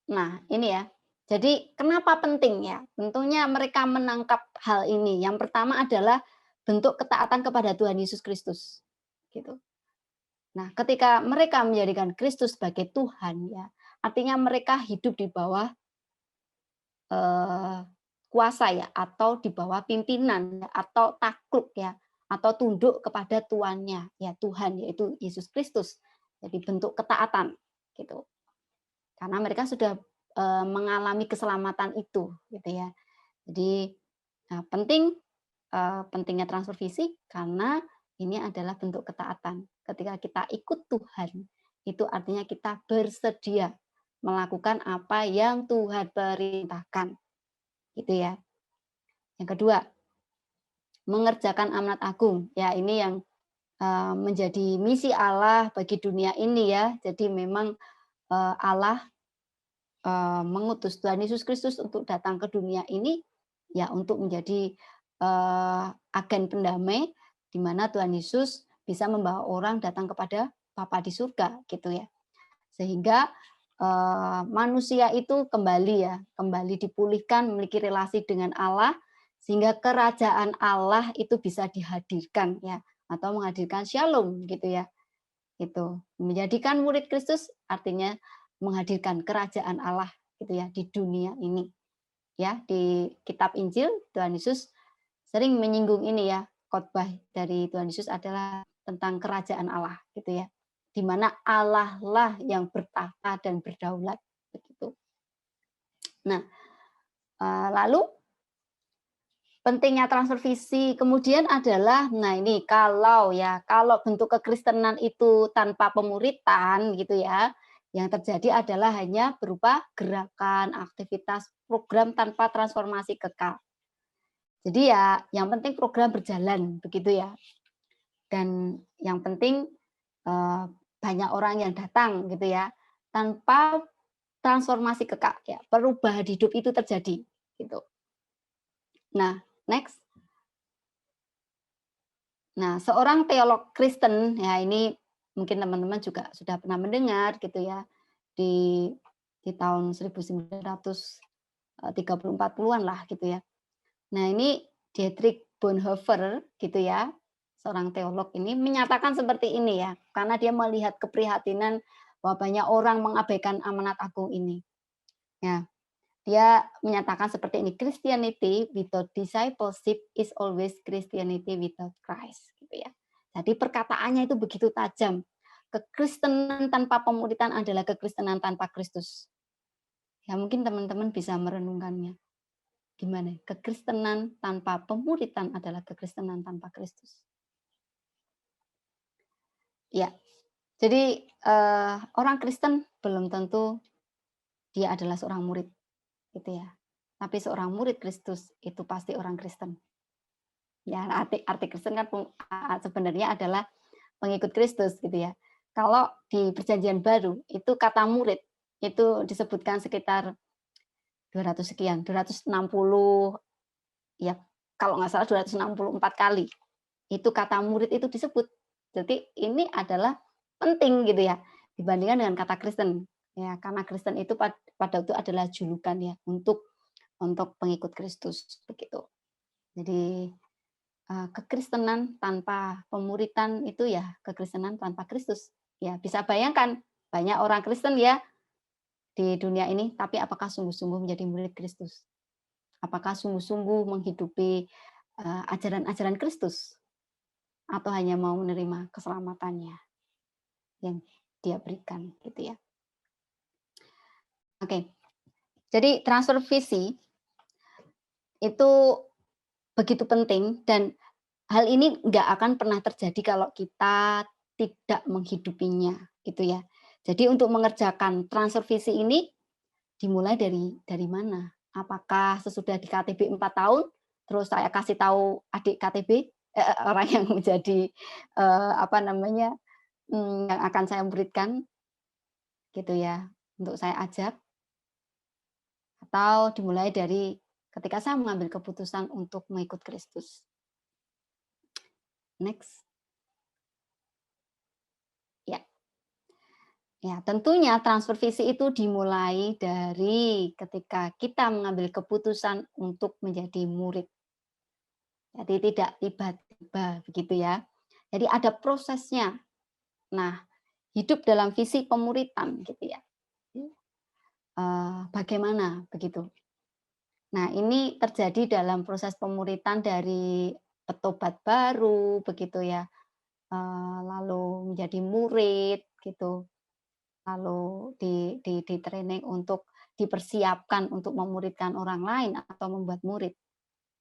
Nah, ini ya. Jadi kenapa penting ya? Tentunya mereka menangkap hal ini. Yang pertama adalah bentuk ketaatan kepada Tuhan Yesus Kristus. Gitu. Nah, ketika mereka menjadikan Kristus sebagai Tuhan ya, artinya mereka hidup di bawah kuasa ya, atau di bawah pimpinan atau takluk ya, atau tunduk kepada tuannya ya Tuhan yaitu Yesus Kristus. Jadi bentuk ketaatan gitu. Karena mereka sudah mengalami keselamatan itu gitu ya. Jadi pentingnya transfer visi karena ini adalah bentuk ketaatan. Ketika kita ikut Tuhan, itu artinya kita bersedia melakukan apa yang Tuhan perintahkan. Gitu ya. Yang kedua, mengerjakan amanat agung. Ya, ini yang menjadi misi Allah bagi dunia ini ya. Jadi memang Allah mengutus Tuhan Yesus Kristus untuk datang ke dunia ini ya untuk menjadi agen pendamai di mana Tuhan Yesus bisa membawa orang datang kepada Bapa di surga gitu ya. Sehingga manusia itu kembali dipulihkan memiliki relasi dengan Allah sehingga kerajaan Allah itu bisa dihadirkan ya atau menghadirkan shalom gitu ya. Itu menjadikan murid Kristus artinya menghadirkan kerajaan Allah gitu ya di dunia ini. Ya, di kitab Injil Tuhan Yesus sering menyinggung ini ya, khotbah dari Tuhan Yesus adalah tentang kerajaan Allah gitu ya. Di mana Allah lah yang bertahta dan berdaulat begitu. Nah, lalu pentingnya transfer visi kemudian adalah nah ini kalau bentuk kekristenan itu tanpa pemuritan gitu ya, yang terjadi adalah hanya berupa gerakan, aktivitas, program tanpa transformasi kekal. Jadi ya yang penting program berjalan begitu ya. Dan yang penting banyak orang yang datang gitu ya. Tanpa transformasi kekal ya, perubahan hidup itu terjadi gitu. Nah, next. Nah, seorang teolog Kristen ya ini mungkin teman-teman juga sudah pernah mendengar gitu ya di tahun 1930-40-an lah gitu ya. Nah, ini Dietrich Bonhoeffer gitu ya, seorang teolog ini menyatakan seperti ini ya, karena dia melihat keprihatinan bahwa banyak orang mengabaikan amanat agung ini. Ya, dia menyatakan seperti ini, Christianity without discipleship is always Christianity without Christ. Gitu ya. Jadi perkataannya itu begitu tajam. Kekristenan tanpa pemuritan adalah kekristenan tanpa Kristus. Ya mungkin teman-teman bisa merenungkannya. Gimana? Kekristenan tanpa pemuritan adalah kekristenan tanpa Kristus. Ya, jadi orang Kristen belum tentu dia adalah seorang murid, gitu ya. tapi seorang murid Kristus itu pasti orang Kristen. Ya, arti Kristen kan sebenarnya adalah pengikut Kristus gitu ya. Kalau di Perjanjian Baru itu kata murid itu disebutkan sekitar 200 sekian, 260 ya kalau nggak salah 264 kali. Itu kata murid itu disebut. Jadi ini adalah penting gitu ya dibandingkan dengan kata Kristen. Ya, karena Kristen itu pada waktu itu adalah julukan ya untuk pengikut Kristus begitu. Jadi kekristenan tanpa pemuritan itu ya kekristenan tanpa Kristus. Ya, bisa bayangkan banyak orang Kristen ya di dunia ini, tapi apakah sungguh-sungguh menjadi murid Kristus? Apakah sungguh-sungguh menghidupi ajaran-ajaran Kristus? Atau hanya mau menerima keselamatannya yang dia berikan gitu ya. Oke. Jadi transfer visi itu begitu penting dan hal ini nggak akan pernah terjadi kalau kita tidak menghidupinya gitu ya. Jadi untuk mengerjakan transfer visi ini dimulai dari mana? Apakah sesudah di KTB 4 tahun terus saya kasih tahu adik KTB orang yang menjadi yang akan saya muridkan gitu ya, untuk saya ajak, atau dimulai dari ketika saya mengambil keputusan untuk mengikut Kristus. Next. Ya. Ya, tentunya transfer visi itu dimulai dari ketika kita mengambil keputusan untuk menjadi murid. Jadi tidak tiba-tiba begitu ya. Jadi ada prosesnya. Nah, hidup dalam visi pemuritan gitu ya. Bagaimana begitu? Nah, ini terjadi dalam proses pemuritan dari petobat baru begitu ya. Lalu menjadi murid gitu. Lalu di training untuk dipersiapkan untuk memuridkan orang lain atau membuat murid.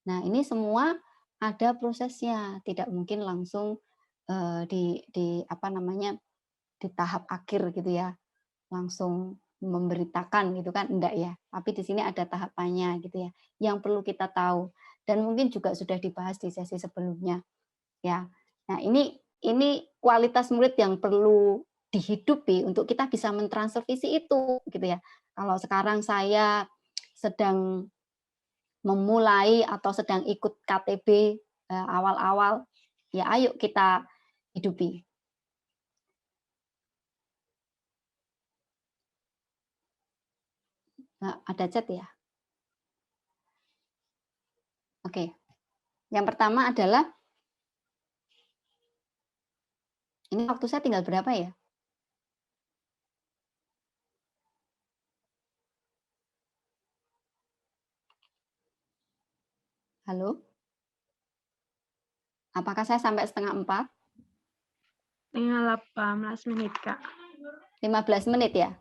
Nah, ini semua ada prosesnya, tidak mungkin langsung di tahap akhir gitu ya, langsung memberitakan gitu kan, enggak ya. Tapi di sini ada tahapannya gitu ya, yang perlu kita tahu dan mungkin juga sudah dibahas di sesi sebelumnya ya. Nah, ini kualitas murid yang perlu dihidupi untuk kita bisa mentransfer visi itu gitu ya. Kalau sekarang saya sedang memulai atau sedang ikut KTB awal-awal, ya ayo kita hidupi. Nah, ada chat ya? Oke. Yang pertama adalah, ini waktu saya tinggal berapa ya? Halo? Apakah saya sampai 3:30? Tinggal 18 menit, Kak. 15 menit ya?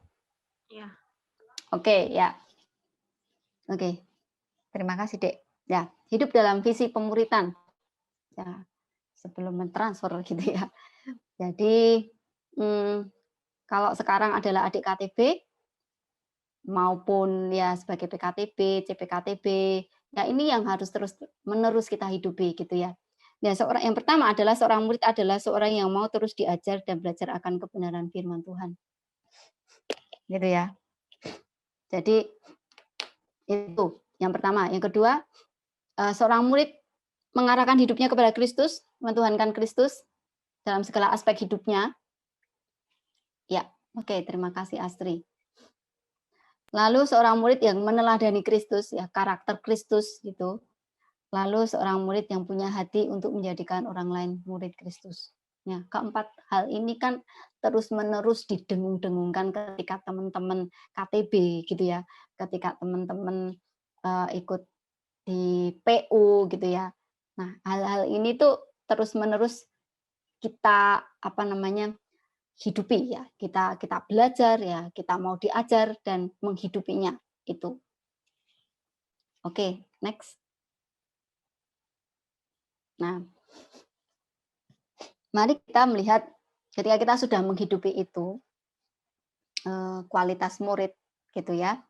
Ya. Oke, ya. Oke. Terima kasih, Dek. Ya, hidup dalam visi pemuritan. Ya, sebelum mentransfer gitu ya. Jadi, kalau sekarang adalah adik KTB, maupun ya sebagai PKTB, CPKTB, ya ini yang harus terus-menerus kita hidupi gitu ya. Ya, yang pertama adalah seorang murid adalah seorang yang mau terus diajar dan belajar akan kebenaran firman Tuhan. Gitu ya. Jadi itu yang pertama. Yang kedua, seorang murid mengarahkan hidupnya kepada Kristus, mentuhankan Kristus dalam segala aspek hidupnya. Ya, oke, terima kasih Astri. Lalu seorang murid yang meneladani Kristus, ya karakter Kristus gitu. Lalu seorang murid yang punya hati untuk menjadikan orang lain murid Kristus. Ya, keempat hal ini kan terus-menerus didengung-dengungkan ketika teman-teman KTB gitu ya, ketika teman-teman ikut di PU gitu ya. Nah, hal-hal ini tuh terus-menerus kita hidupi ya. Kita belajar ya, kita mau diajar dan menghidupinya itu. Oke, next. Nah, mari kita melihat ketika kita sudah menghidupi itu kualitas murid gitu ya.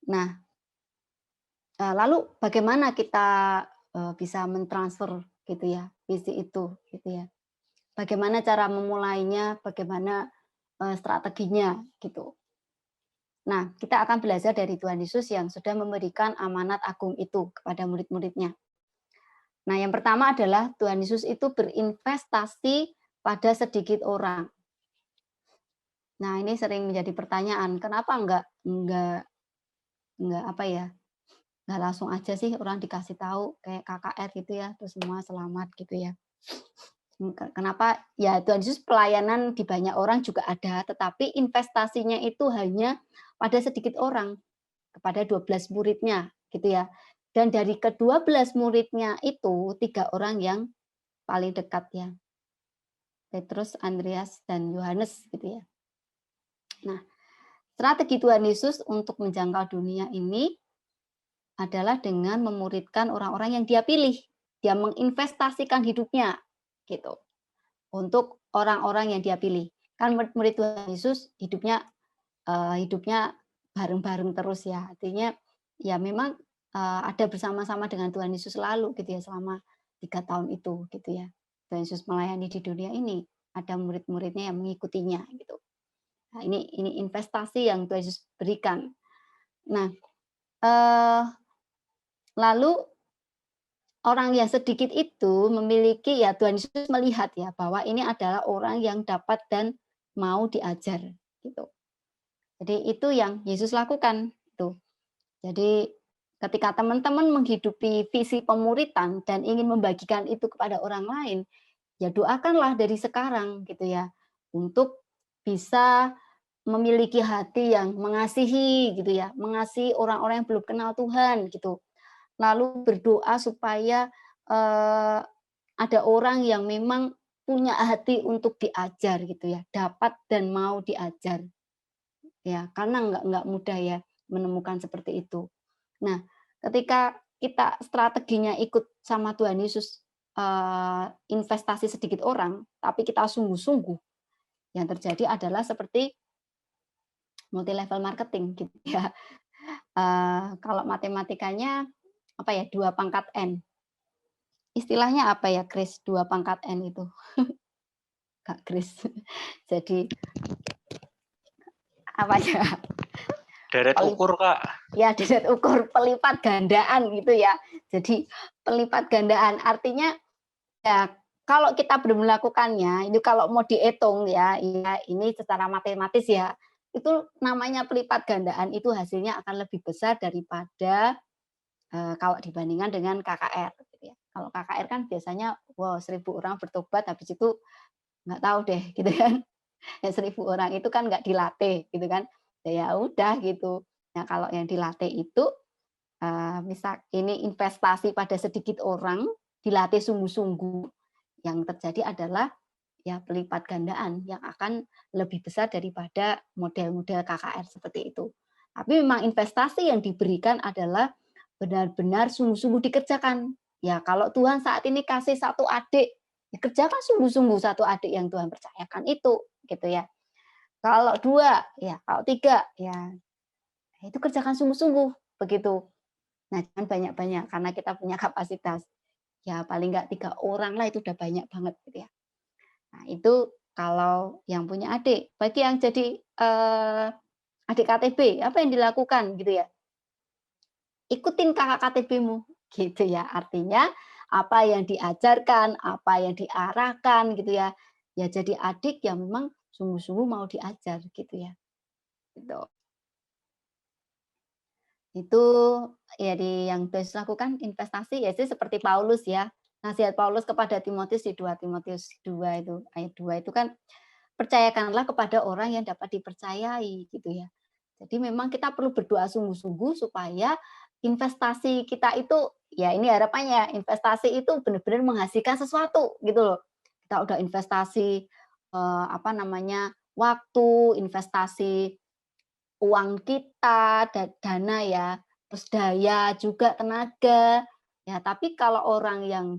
Nah, Lalu bagaimana kita bisa mentransfer gitu ya visi itu gitu ya. Bagaimana cara memulainya, bagaimana strateginya gitu. Nah, kita akan belajar dari Tuhan Yesus yang sudah memberikan amanat agung itu kepada murid-muridnya. Nah, yang pertama adalah Tuhan Yesus itu berinvestasi pada sedikit orang. Nah, ini sering menjadi pertanyaan, kenapa enggak apa ya, enggak langsung aja sih orang dikasih tahu kayak KKR gitu ya, terus semua selamat gitu ya. Kenapa? Ya Tuhan Yesus pelayanan di banyak orang juga ada, tetapi investasinya itu hanya pada sedikit orang, kepada 12 muridnya gitu ya. Dan dari ke-12 muridnya itu 3 orang yang paling dekat ya. Petrus, Andreas, dan Yohanes gitu ya. Nah, strategi Tuhan Yesus untuk menjangkau dunia ini adalah dengan memuridkan orang-orang yang Dia pilih. Dia menginvestasikan hidupnya gitu. Untuk orang-orang yang Dia pilih. Kan murid Tuhan Yesus hidupnya bareng-bareng terus ya. Artinya ya memang ada bersama-sama dengan Tuhan Yesus selalu gitu ya selama 3 tahun itu gitu ya. Tuhan Yesus melayani di dunia ini, ada murid-muridnya yang mengikutinya gitu. Nah, ini investasi yang Tuhan Yesus berikan. Nah, lalu orang yang sedikit itu memiliki ya Tuhan Yesus melihat ya bahwa ini adalah orang yang dapat dan mau diajar gitu. Jadi itu yang Yesus lakukan tuh. Jadi ketika teman-teman menghidupi visi pemuritan dan ingin membagikan itu kepada orang lain, ya doakanlah dari sekarang gitu ya untuk bisa memiliki hati yang mengasihi gitu ya, mengasihi orang-orang yang belum kenal Tuhan gitu. Lalu berdoa supaya ada orang yang memang punya hati untuk diajar gitu ya, dapat dan mau diajar. Ya, karena nggak mudah ya menemukan seperti itu. Nah, ketika kita strateginya ikut sama Tuhan Yesus, investasi sedikit orang, tapi kita sungguh-sungguh, yang terjadi adalah seperti multi level marketing gitu ya. Kalau matematikanya apa ya 2 pangkat N. Istilahnya apa ya, Kris? 2 pangkat N itu. Kak Kris. Jadi apa ya? Deret ukur, Kak. Ya, deret ukur pelipat gandaan gitu ya. Jadi pelipat gandaan artinya ya kalau kita belum melakukannya, itu kalau mau dihitung ya ini secara matematis ya, itu namanya pelipat gandaan itu hasilnya akan lebih besar daripada kalau dibandingkan dengan KKR gitu ya. Kalau KKR kan biasanya wow 1.000 orang bertobat habis itu nggak tahu deh gitu kan. Ya 1.000 orang itu kan nggak dilatih gitu kan. Ya udah gitu. Nah, kalau yang dilatih itu misal ini investasi pada sedikit orang, dilatih sungguh-sungguh, yang terjadi adalah ya pelipat gandaan yang akan lebih besar daripada model-model KKR seperti itu. Tapi memang investasi yang diberikan adalah benar-benar sungguh-sungguh dikerjakan. Ya kalau Tuhan saat ini kasih satu adik, ya kerjakan sungguh-sungguh satu adik yang Tuhan percayakan itu, gitu ya. Kalau 2, ya kalau 3, ya itu kerjakan sungguh-sungguh, begitu. Nah, jangan banyak-banyak karena kita punya kapasitas. Ya paling nggak 3 orang lah itu udah banyak banget gitu ya. Nah, itu kalau yang punya adik. Bagi yang jadi adik KTB, apa yang dilakukan gitu ya? Ikutin kakak KTB-mu gitu ya. Artinya apa yang diajarkan, apa yang diarahkan gitu ya. Ya jadi adik yang memang sungguh-sungguh mau diajar gitu ya. Gitu. Itu ya yang Yesus lakukan investasi ya seperti Paulus ya. Nasihat Paulus kepada Timotius di 2 Timotius 2 itu ayat 2 itu kan percayakanlah kepada orang yang dapat dipercayai gitu ya. Jadi memang kita perlu berdoa sungguh-sungguh supaya investasi kita itu ya ini harapannya investasi itu benar-benar menghasilkan sesuatu gitu loh. Kita udah investasi apa namanya waktu, investasi uang kita, dana ya, terus daya juga tenaga. Ya, tapi kalau orang yang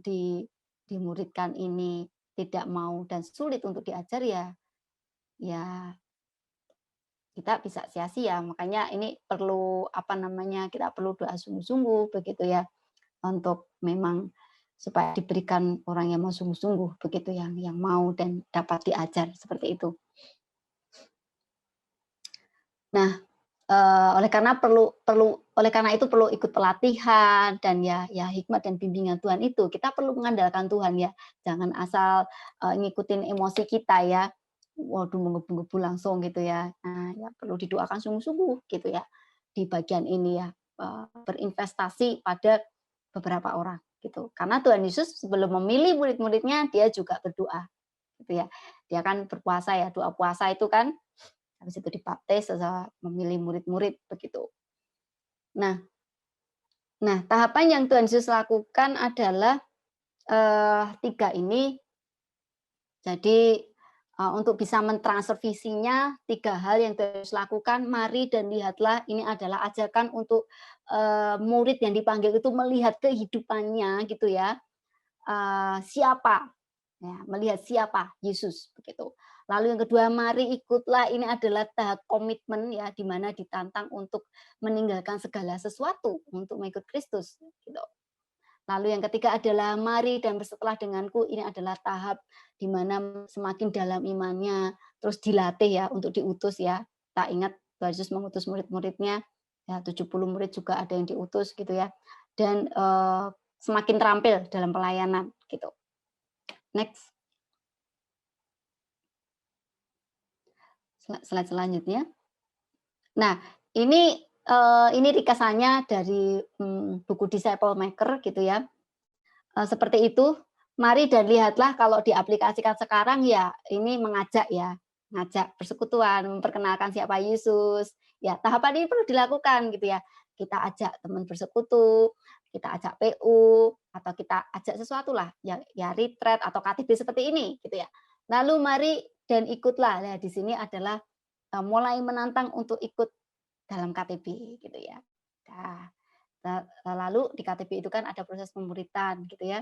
dimuridkan ini tidak mau dan sulit untuk diajar ya kita bisa sia-sia. Makanya ini perlu kita perlu doa sungguh-sungguh begitu ya, untuk memang supaya diberikan orang yang mau sungguh-sungguh begitu, yang mau dan dapat diajar seperti itu. Nah, oleh karena itu perlu ikut pelatihan dan ya hikmat dan bimbingan Tuhan itu. Kita perlu mengandalkan Tuhan ya. Jangan asal ngikutin emosi kita ya. Waduh, menggebu-gebu langsung gitu ya. Nah, ya perlu didoakan sungguh-sungguh gitu ya di bagian ini ya. Berinvestasi pada beberapa orang gitu. Karena Tuhan Yesus sebelum memilih murid-muridnya, dia juga berdoa gitu ya. Dia kan berpuasa ya, doa puasa itu kan habis itu dibaptis, memilih murid-murid begitu. Nah, tahapan yang Tuhan Yesus lakukan adalah 3 ini. Jadi untuk bisa mentransfer visinya, 3 hal yang Tuhan Yesus lakukan, mari dan lihatlah, ini adalah ajakan untuk murid yang dipanggil itu melihat kehidupannya gitu ya. Siapa? Ya, melihat siapa? Yesus begitu. Lalu yang kedua, mari ikutlah, ini adalah tahap komitmen ya, di mana ditantang untuk meninggalkan segala sesuatu untuk mengikut Kristus gitu. Lalu yang ketiga adalah mari dan bersetelah denganku, ini adalah tahap di mana semakin dalam imannya, terus dilatih ya untuk diutus ya. Tak ingat Tuhan Yesus mengutus murid-muridnya, ya 70 murid juga ada yang diutus gitu ya. Dan semakin terampil dalam pelayanan gitu. Next. Slide selanjutnya. Nah, ini ringkasannya dari buku Disciple Maker gitu ya. Seperti itu. Mari dan lihatlah, kalau diaplikasikan sekarang ya ini mengajak ya, ngajak persekutuan, memperkenalkan siapa Yesus. Ya, tahapan ini perlu dilakukan gitu ya. Kita ajak teman bersekutu, kita ajak PU, atau kita ajak sesuatu lah, ya retreat atau KTB seperti ini gitu ya. Lalu mari dan ikutlah. Nah, di sini adalah mulai menantang untuk ikut dalam KTB gitu ya. Nah, lalu di KTB itu kan ada proses pemuritan gitu ya.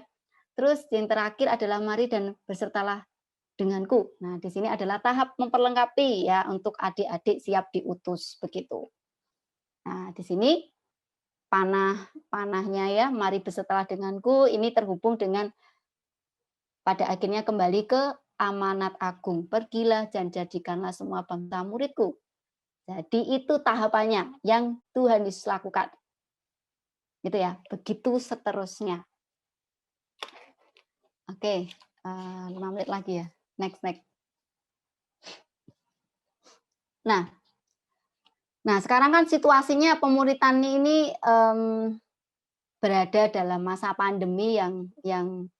Terus yang terakhir adalah mari dan bersertalah denganku. Nah, di sini adalah tahap memperlengkapi ya untuk adik-adik siap diutus begitu. Nah, di sini panahnya ya, mari bersertalah denganku, ini terhubung dengan pada akhirnya kembali ke amanat agung. Pergilah dan jadikanlah semua bangsa muridku. Jadi itu tahapannya yang Tuhan Yesus lakukan. Gitu ya, begitu seterusnya. Oke, 5 menit lagi ya. Next. Nah, sekarang kan situasinya pemuritan ini berada dalam masa pandemi yang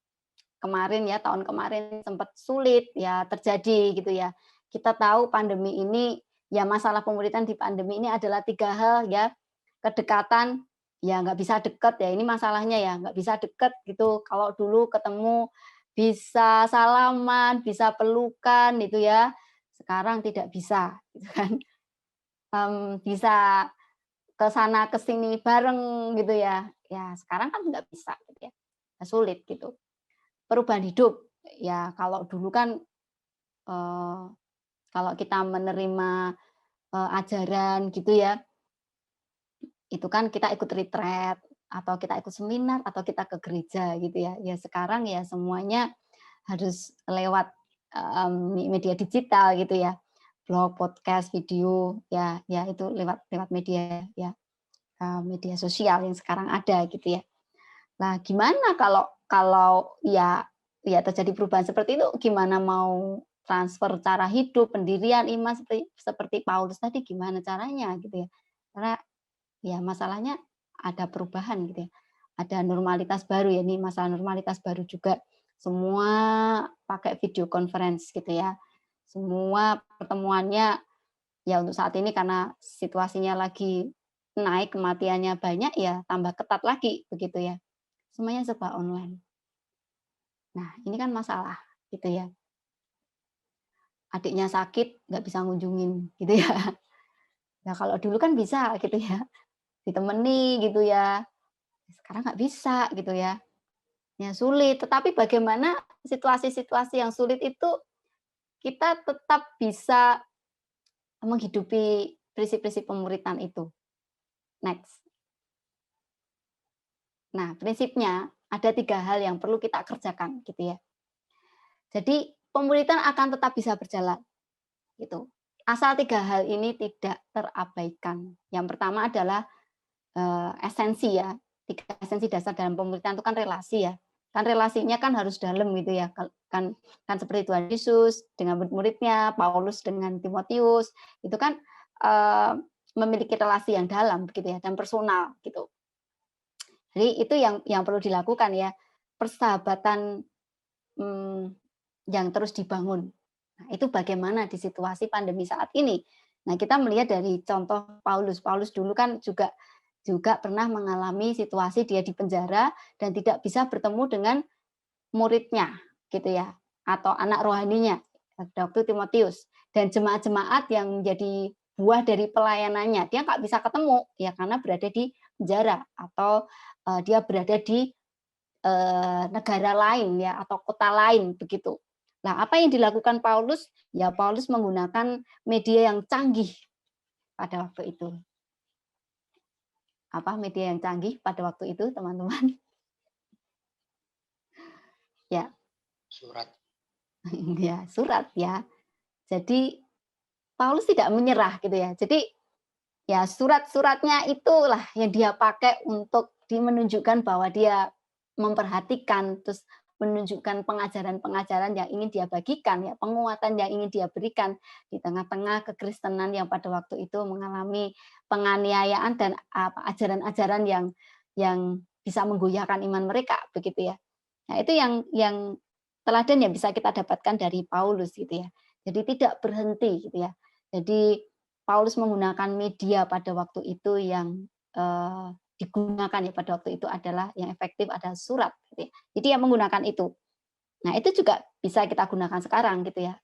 kemarin ya, tahun kemarin sempat sulit ya terjadi gitu ya. Kita tahu pandemi ini ya, masalah pemuritan di pandemi ini adalah 3 hal ya. Kedekatan, ya nggak bisa deket ya, ini masalahnya ya, nggak bisa deket gitu. Kalau dulu ketemu bisa salaman, bisa pelukan gitu ya, sekarang tidak bisa gitu kan. Bisa ke sana ke sini bareng gitu ya. Ya sekarang kan nggak bisa gitu ya. Sulit gitu. Perubahan hidup, ya kalau dulu kan kalau kita menerima ajaran gitu ya, itu kan kita ikut retreat atau kita ikut seminar atau kita ke gereja gitu ya. Ya sekarang ya semuanya harus lewat media digital gitu ya. Blog, podcast, video ya itu lewat media ya. Media sosial yang sekarang ada gitu ya. Nah, gimana kalau ya terjadi perubahan seperti itu, gimana mau transfer cara hidup, pendirian, iman seperti Paulus tadi, gimana caranya gitu ya. Karena ya masalahnya ada perubahan gitu ya. Ada normalitas baru ya, ini masalah normalitas baru juga. Semua pakai video conference gitu ya. Semua pertemuannya ya untuk saat ini karena situasinya lagi naik, kematiannya banyak ya tambah ketat lagi begitu ya. Semuanya serba online. Nah, ini kan masalah gitu ya. Adiknya sakit nggak bisa ngunjungin gitu ya. Nah, kalau dulu kan bisa gitu ya. Ditemani gitu ya. Sekarang nggak bisa gitu ya. Ya sulit, tetapi bagaimana situasi-situasi yang sulit itu kita tetap bisa menghidupi prinsip-prinsip pemuritan itu. Next. Nah, prinsipnya ada 3 hal yang perlu kita kerjakan gitu ya. Jadi pemuritan akan tetap bisa berjalan gitu. Asal 3 hal ini tidak terabaikan. Yang pertama adalah esensi ya. 3 esensi dasar dalam pemuritan itu kan relasi ya. Kan relasinya kan harus dalam gitu ya. Kan seperti Tuhan Yesus dengan murid-muridnya, Paulus dengan Timotius, itu kan memiliki relasi yang dalam begitu ya dan personal gitu. Jadi itu yang perlu dilakukan ya, persahabatan yang terus dibangun. Nah, itu bagaimana di situasi pandemi saat ini. Nah, kita melihat dari contoh Paulus. Paulus dulu kan juga pernah mengalami situasi dia di penjara dan tidak bisa bertemu dengan muridnya, gitu ya, atau anak rohaninya, waktu Timotius. Dan jemaat-jemaat yang menjadi buah dari pelayanannya, dia nggak bisa ketemu, ya karena berada di penjara atau dia berada di negara lain ya atau kota lain begitu. Nah, apa yang dilakukan Paulus? Ya Paulus menggunakan media yang canggih pada waktu itu. Apa media yang canggih pada waktu itu, teman-teman? Ya. Surat. Ya, surat ya. Jadi Paulus tidak menyerah gitu ya. Jadi ya surat-suratnya itulah yang dia pakai untuk menunjukkan bahwa dia memperhatikan, terus menunjukkan pengajaran-pengajaran yang ingin dia bagikan, ya penguatan yang ingin dia berikan di tengah-tengah kekristenan yang pada waktu itu mengalami penganiayaan dan ajaran-ajaran yang bisa menggoyahkan iman mereka, begitu ya. Nah itu yang teladan yang bisa kita dapatkan dari Paulus gitu ya. Jadi tidak berhenti gitu ya. Jadi Paulus menggunakan media pada waktu itu yang digunakan ya pada waktu itu adalah yang efektif adalah surat gitu ya. Jadi yang menggunakan itu. Nah, itu juga bisa kita gunakan sekarang gitu ya.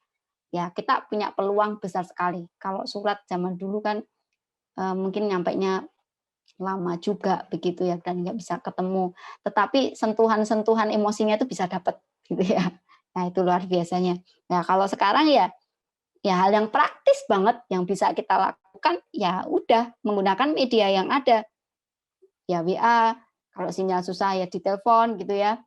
Ya, kita punya peluang besar sekali. Kalau surat zaman dulu kan mungkin nyampainya lama juga begitu ya dan nggak bisa ketemu. Tetapi sentuhan-sentuhan emosinya itu bisa dapat gitu ya. Nah, itu luar biasanya. Nah, kalau sekarang ya hal yang praktis banget yang bisa kita lakukan ya udah menggunakan media yang ada. Ya WA, kalau sinyal susah ya ditelepon gitu ya.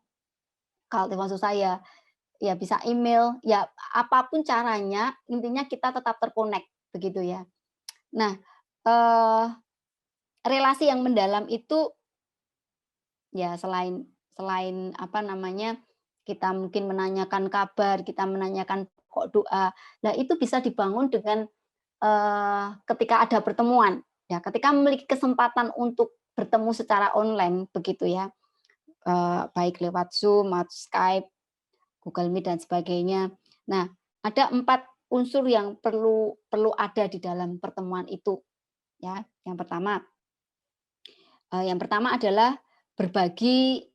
Kalau telepon susah ya bisa email, ya apapun caranya intinya kita tetap terkonek begitu ya. Nah, relasi yang mendalam itu ya selain apa namanya, kita mungkin menanyakan kabar, kita menanyakan pokok doa. Nah, itu bisa dibangun dengan ketika ada pertemuan. Ya, ketika memiliki kesempatan untuk bertemu secara online begitu ya, baik lewat Zoom atau Skype, Google Meet dan sebagainya. Nah, ada 4 unsur yang perlu ada di dalam pertemuan itu. Ya, yang pertama adalah berbagi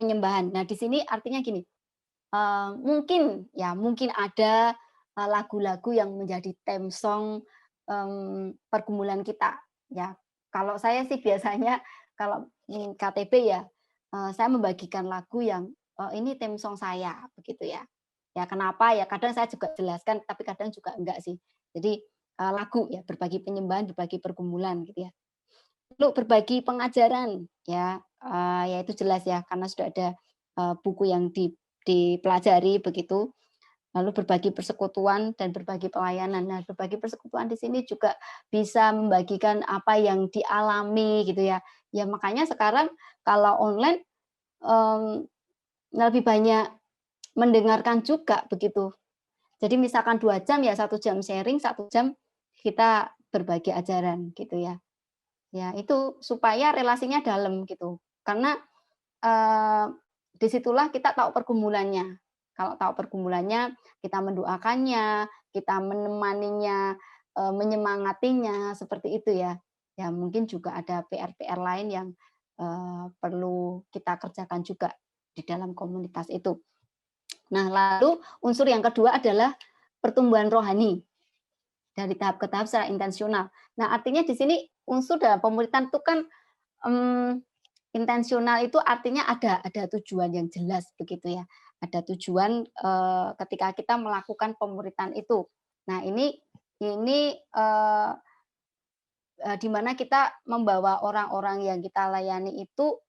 penyembahan. Nah, di sini artinya gini, mungkin ada lagu-lagu yang menjadi theme song pergumulan kita ya. Kalau saya sih biasanya kalau KTP ya saya membagikan lagu yang ini theme song saya begitu ya. Ya kenapa ya kadang saya juga jelaskan tapi kadang juga enggak sih. Jadi lagu ya berbagi penyembahan, berbagi pergumulan gitu ya. Lalu berbagi pengajaran ya ya itu jelas ya karena sudah ada buku yang dipelajari begitu. Lalu berbagi persekutuan dan berbagi pelayanan. Nah, berbagi persekutuan di sini juga bisa membagikan apa yang dialami gitu ya. Ya makanya sekarang kalau online lebih banyak mendengarkan juga begitu. Jadi misalkan 2 jam ya 1 jam sharing, 1 jam kita berbagi ajaran gitu ya. Ya itu supaya relasinya dalam gitu. Karena disitulah kita tahu pergumulannya. Kalau tahu pergumulannya, kita mendoakannya, kita menemaninya, menyemangatinya, seperti itu ya. Ya mungkin juga ada PR-PR lain yang perlu kita kerjakan juga di dalam komunitas itu. Nah, lalu unsur yang kedua adalah pertumbuhan rohani dari tahap ke tahap secara intensional. Nah, artinya di sini unsur dalam pemuritan itu kan intensional itu artinya ada tujuan yang jelas begitu ya. Ada tujuan ketika kita melakukan pemuritan itu. Nah, ini ini di mana kita membawa orang-orang yang kita layani itu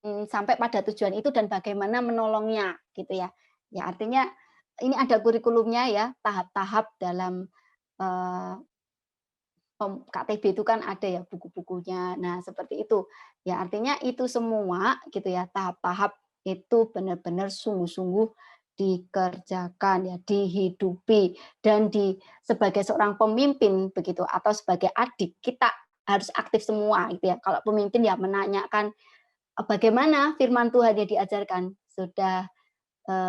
sampai pada tujuan itu dan bagaimana menolongnya gitu ya. Ya artinya ini ada kurikulumnya ya, tahap-tahap dalam KTB itu kan ada ya buku-bukunya. Nah, seperti itu. Ya artinya itu semua gitu ya, tahap-tahap itu benar-benar sungguh-sungguh dikerjakan ya, dihidupi dan sebagai seorang pemimpin begitu atau sebagai adik kita harus aktif semua gitu ya. Kalau pemimpin ya menanyakan bagaimana firman Tuhan yang diajarkan sudah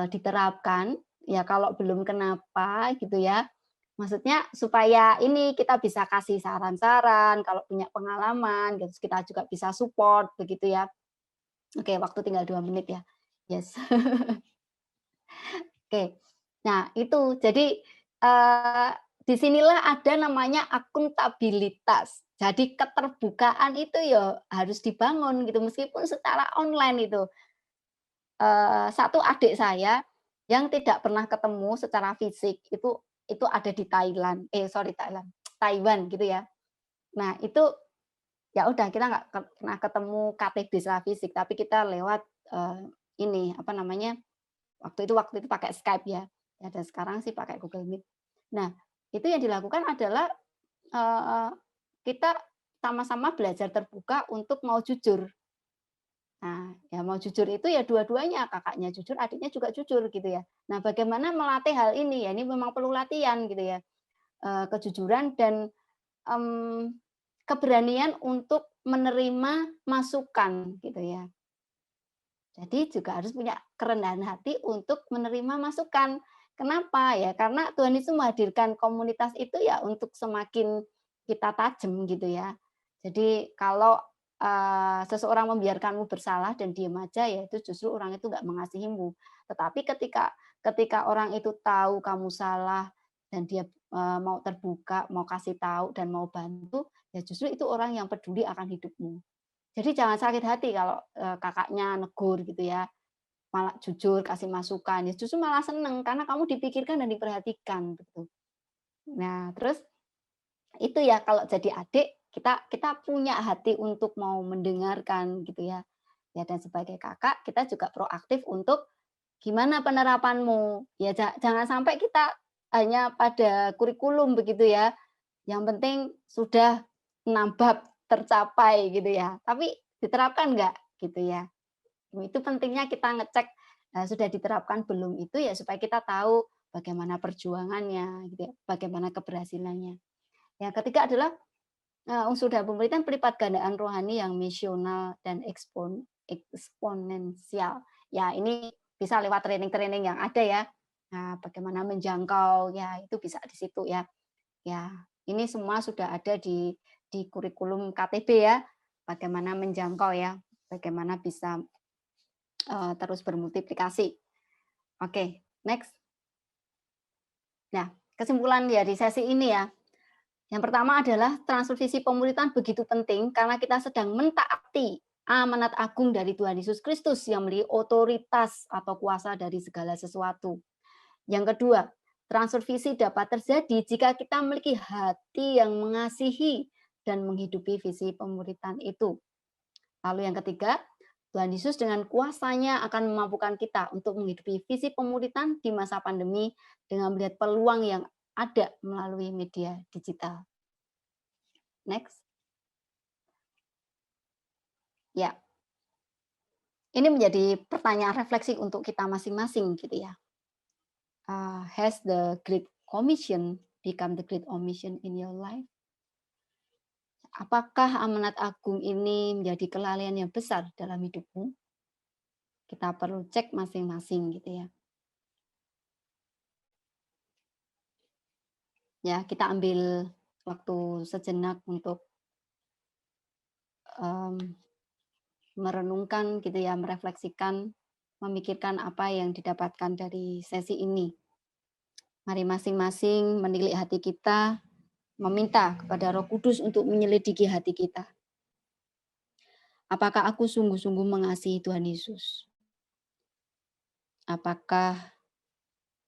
diterapkan ya, kalau belum kenapa gitu ya. Maksudnya supaya ini kita bisa kasih saran-saran kalau punya pengalaman, terus kita juga bisa support begitu ya. Oke, waktu tinggal 2 menit ya. Yes. Oke. Nah, itu. Jadi disinilah ada namanya akuntabilitas. Jadi keterbukaan itu ya harus dibangun gitu meskipun secara online itu. Satu adik saya yang tidak pernah ketemu secara fisik itu ada di Thailand, Taiwan gitu ya. Nah itu ya udah kita nggak pernah ketemu KTB secara fisik, tapi kita lewat ini apa namanya waktu itu pakai Skype ya. Ya dan sekarang sih pakai Google Meet. Nah itu yang dilakukan adalah kita sama-sama belajar terbuka untuk mau jujur. Nah, ya mau jujur itu ya dua-duanya, kakaknya jujur, adiknya juga jujur gitu ya. Nah, bagaimana melatih hal ini ya? Ini memang perlu latihan gitu ya. Kejujuran dan keberanian untuk menerima masukan gitu ya. Jadi juga harus punya kerendahan hati untuk menerima masukan. Kenapa ya? Karena Tuhan itu menghadirkan komunitas itu ya untuk semakin kita tajam gitu ya. Jadi kalau seseorang membiarkanmu bersalah dan diam aja ya itu justru orang itu nggak mengasihimu. Tetapi ketika orang itu tahu kamu salah dan dia mau terbuka, mau kasih tahu dan mau bantu, ya justru itu orang yang peduli akan hidupmu. Jadi jangan sakit hati kalau kakaknya negur gitu ya, malah jujur kasih masukan, ya justru malah seneng karena kamu dipikirkan dan diperhatikan gitu. Nah, terus itu ya kalau jadi adik kita punya hati untuk mau mendengarkan gitu ya. Ya dan sebagai kakak kita juga proaktif untuk gimana penerapanmu. Ya jangan sampai kita hanya pada kurikulum begitu ya. Yang penting sudah 6 bab tercapai gitu ya. Tapi diterapkan enggak gitu ya. Itu pentingnya kita ngecek sudah diterapkan belum itu ya supaya kita tahu bagaimana perjuangannya gitu ya, bagaimana keberhasilannya. Yang ketiga adalah unsur dalam pemerintahan pelipat gandaan rohani yang misional dan eksponensial. Ya, ini bisa lewat training-training yang ada ya. Nah, bagaimana menjangkau ya itu bisa di situ ya. Ya, ini semua sudah ada di kurikulum KTB ya. Bagaimana menjangkau ya, bagaimana bisa terus bermultiplikasi. Oke, next. Nah, kesimpulan ya di sesi ini ya. Yang pertama adalah transvisi pemuritan begitu penting karena kita sedang mentaati amanat agung dari Tuhan Yesus Kristus yang memiliki otoritas atau kuasa dari segala sesuatu. Yang kedua, transvisi dapat terjadi jika kita memiliki hati yang mengasihi dan menghidupi visi pemuritan itu. Lalu yang ketiga, Tuhan Yesus dengan kuasanya akan memampukan kita untuk menghidupi visi pemuritan di masa pandemi dengan melihat peluang yang ada melalui media digital. Next. Ya. Ini menjadi pertanyaan refleksi untuk kita masing-masing gitu ya. Has the Great Commission become the Great Omission in your life? Apakah amanat agung ini menjadi kelalaian yang besar dalam hidupmu? Kita perlu cek masing-masing gitu ya. Ya, kita ambil waktu sejenak untuk merenungkan gitu ya, merefleksikan, memikirkan apa yang didapatkan dari sesi ini. Mari masing-masing menilik hati kita, meminta kepada Roh Kudus untuk menyelidiki hati kita. Apakah aku sungguh-sungguh mengasihi Tuhan Yesus? Apakah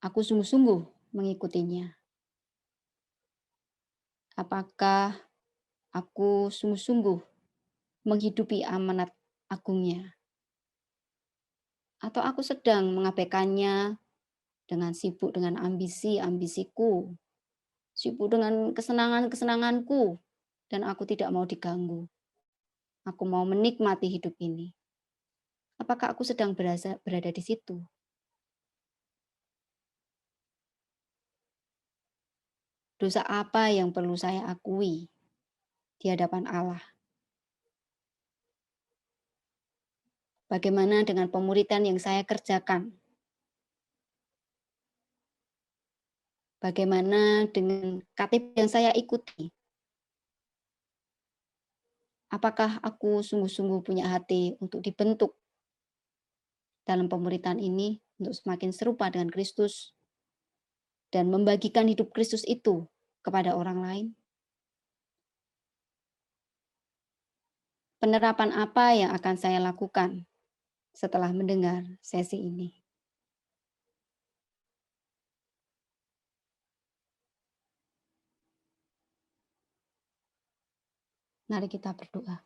aku sungguh-sungguh mengikutinya? Apakah aku sungguh-sungguh menghidupi amanat agungnya? Atau aku sedang mengabaikannya dengan sibuk dengan ambisi-ambisiku, sibuk dengan kesenangan-kesenanganku, dan aku tidak mau diganggu. Aku mau menikmati hidup ini. Apakah aku sedang berada di situ? Dosa apa yang perlu saya akui di hadapan Allah? Bagaimana dengan pemuritan yang saya kerjakan? Bagaimana dengan KTP yang saya ikuti? Apakah aku sungguh-sungguh punya hati untuk dibentuk dalam pemuritan ini untuk semakin serupa dengan Kristus dan membagikan hidup Kristus itu kepada orang lain? Penerapan apa yang akan saya lakukan setelah mendengar sesi ini? Mari kita berdoa.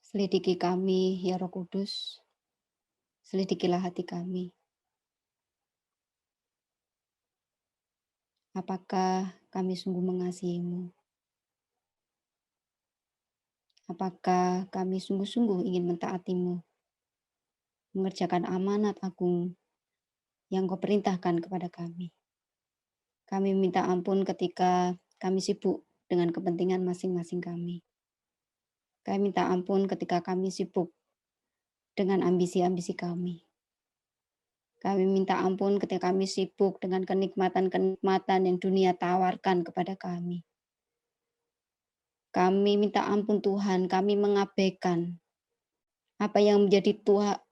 Selidiki kami, ya Roh Kudus. Selidikilah hati kami. Apakah kami sungguh mengasihi-Mu? Apakah kami sungguh-sungguh ingin mentaati-Mu? Mengerjakan amanat agung yang Kau perintahkan kepada kami. Kami minta ampun ketika kami sibuk dengan kepentingan masing-masing kami. Kami minta ampun ketika kami sibuk dengan ambisi-ambisi kami. Kami minta ampun ketika kami sibuk dengan kenikmatan-kenikmatan yang dunia tawarkan kepada kami. Kami minta ampun Tuhan, kami mengabaikan apa yang menjadi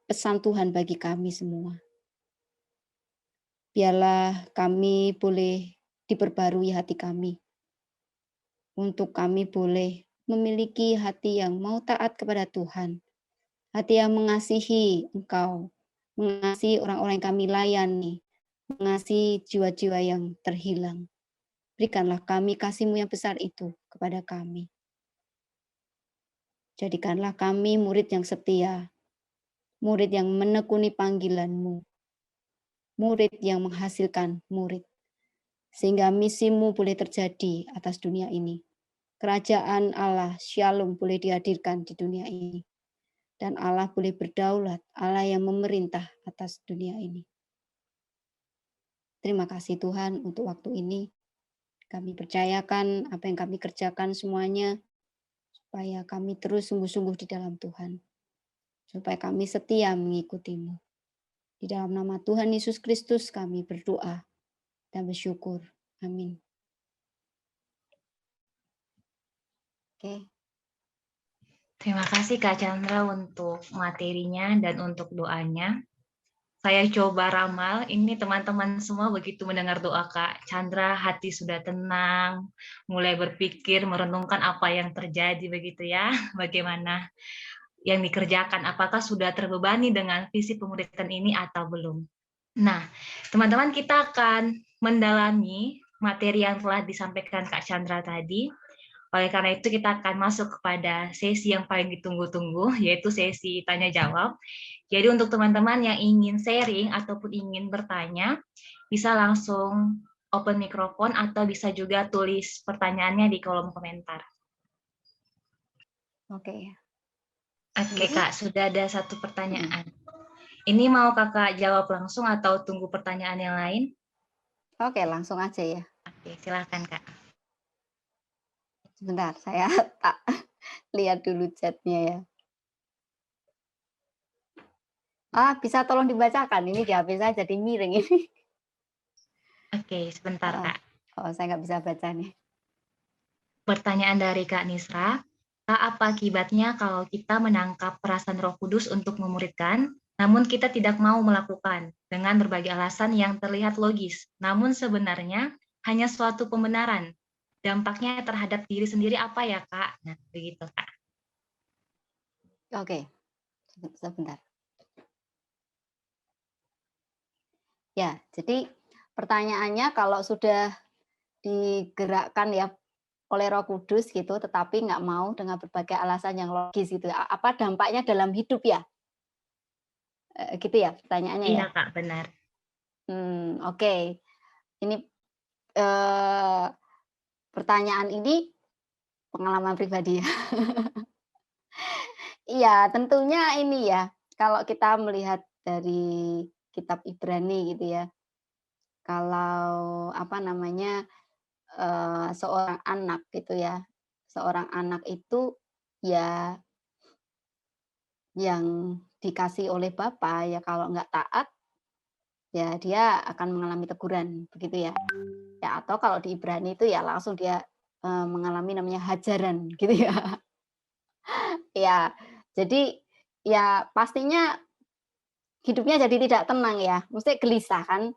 pesan Tuhan bagi kami semua. Biarlah kami boleh diperbarui hati kami. Untuk kami boleh memiliki hati yang mau taat kepada Tuhan. Hati yang mengasihi Engkau, mengasihi orang-orang yang kami layani, mengasihi jiwa-jiwa yang terhilang. Berikanlah kami kasih-Mu yang besar itu kepada kami. Jadikanlah kami murid yang setia, murid yang menekuni panggilan-Mu, murid yang menghasilkan murid. Sehingga misi-Mu boleh terjadi atas dunia ini. Kerajaan Allah, Shalom boleh dihadirkan di dunia ini. Dan Allah boleh berdaulat, Allah yang memerintah atas dunia ini. Terima kasih Tuhan untuk waktu ini. Kami percayakan apa yang kami kerjakan semuanya, supaya kami terus sungguh-sungguh di dalam Tuhan. Supaya kami setia mengikuti-Mu. Di dalam nama Tuhan Yesus Kristus kami berdoa dan bersyukur. Amin. Oke. Terima kasih Kak Chandra untuk materinya dan untuk doanya. Saya coba ramal, ini teman-teman semua begitu mendengar doa Kak Chandra, hati sudah tenang, mulai berpikir, merenungkan apa yang terjadi begitu ya, bagaimana yang dikerjakan, apakah sudah terbebani dengan visi pemuritan ini atau belum. Nah, teman-teman kita akan mendalami materi yang telah disampaikan Kak Chandra tadi. Oleh karena itu kita akan masuk kepada sesi yang paling ditunggu-tunggu, yaitu sesi tanya-jawab. Jadi untuk teman-teman yang ingin sharing ataupun ingin bertanya, bisa langsung open mikrofon atau bisa juga tulis pertanyaannya di kolom komentar. Oke. Oke Kak, sudah ada satu pertanyaan. Ini mau Kakak jawab langsung atau tunggu pertanyaan yang lain? Oke, langsung aja ya. Oke, silakan Kak. Sebentar, saya tak lihat dulu chatnya ya. Bisa tolong dibacakan. Ini di HP saya jadi miring ini. Oke, sebentar Kak. Saya nggak bisa baca nih. Pertanyaan dari Kak Nisra, Kak, apa akibatnya kalau kita menangkap perasaan Roh Kudus untuk memuridkan, namun kita tidak mau melakukan dengan berbagai alasan yang terlihat logis, namun sebenarnya hanya suatu pembenaran. Dampaknya terhadap diri sendiri apa ya, Kak? Nah, begitu, Kak. Oke, sebentar. Ya, jadi pertanyaannya kalau sudah digerakkan ya oleh Roh Kudus gitu, tetapi nggak mau dengan berbagai alasan yang logis gitu, apa dampaknya dalam hidup ya? Gitu ya pertanyaannya Iya ya? Kak, benar. Oke. Ini, pertanyaan ini pengalaman pribadi ya. Iya, tentunya ini ya, kalau kita melihat dari kitab Ibrani gitu ya, kalau apa namanya, seorang anak gitu ya, seorang anak itu ya yang dikasih oleh Bapa ya kalau nggak taat, ya dia akan mengalami teguran, begitu ya. Ya atau kalau di Ibrani itu ya langsung dia, mengalami namanya hajaran gitu ya. Ya, jadi ya pastinya hidupnya jadi tidak tenang ya, mesti gelisah kan,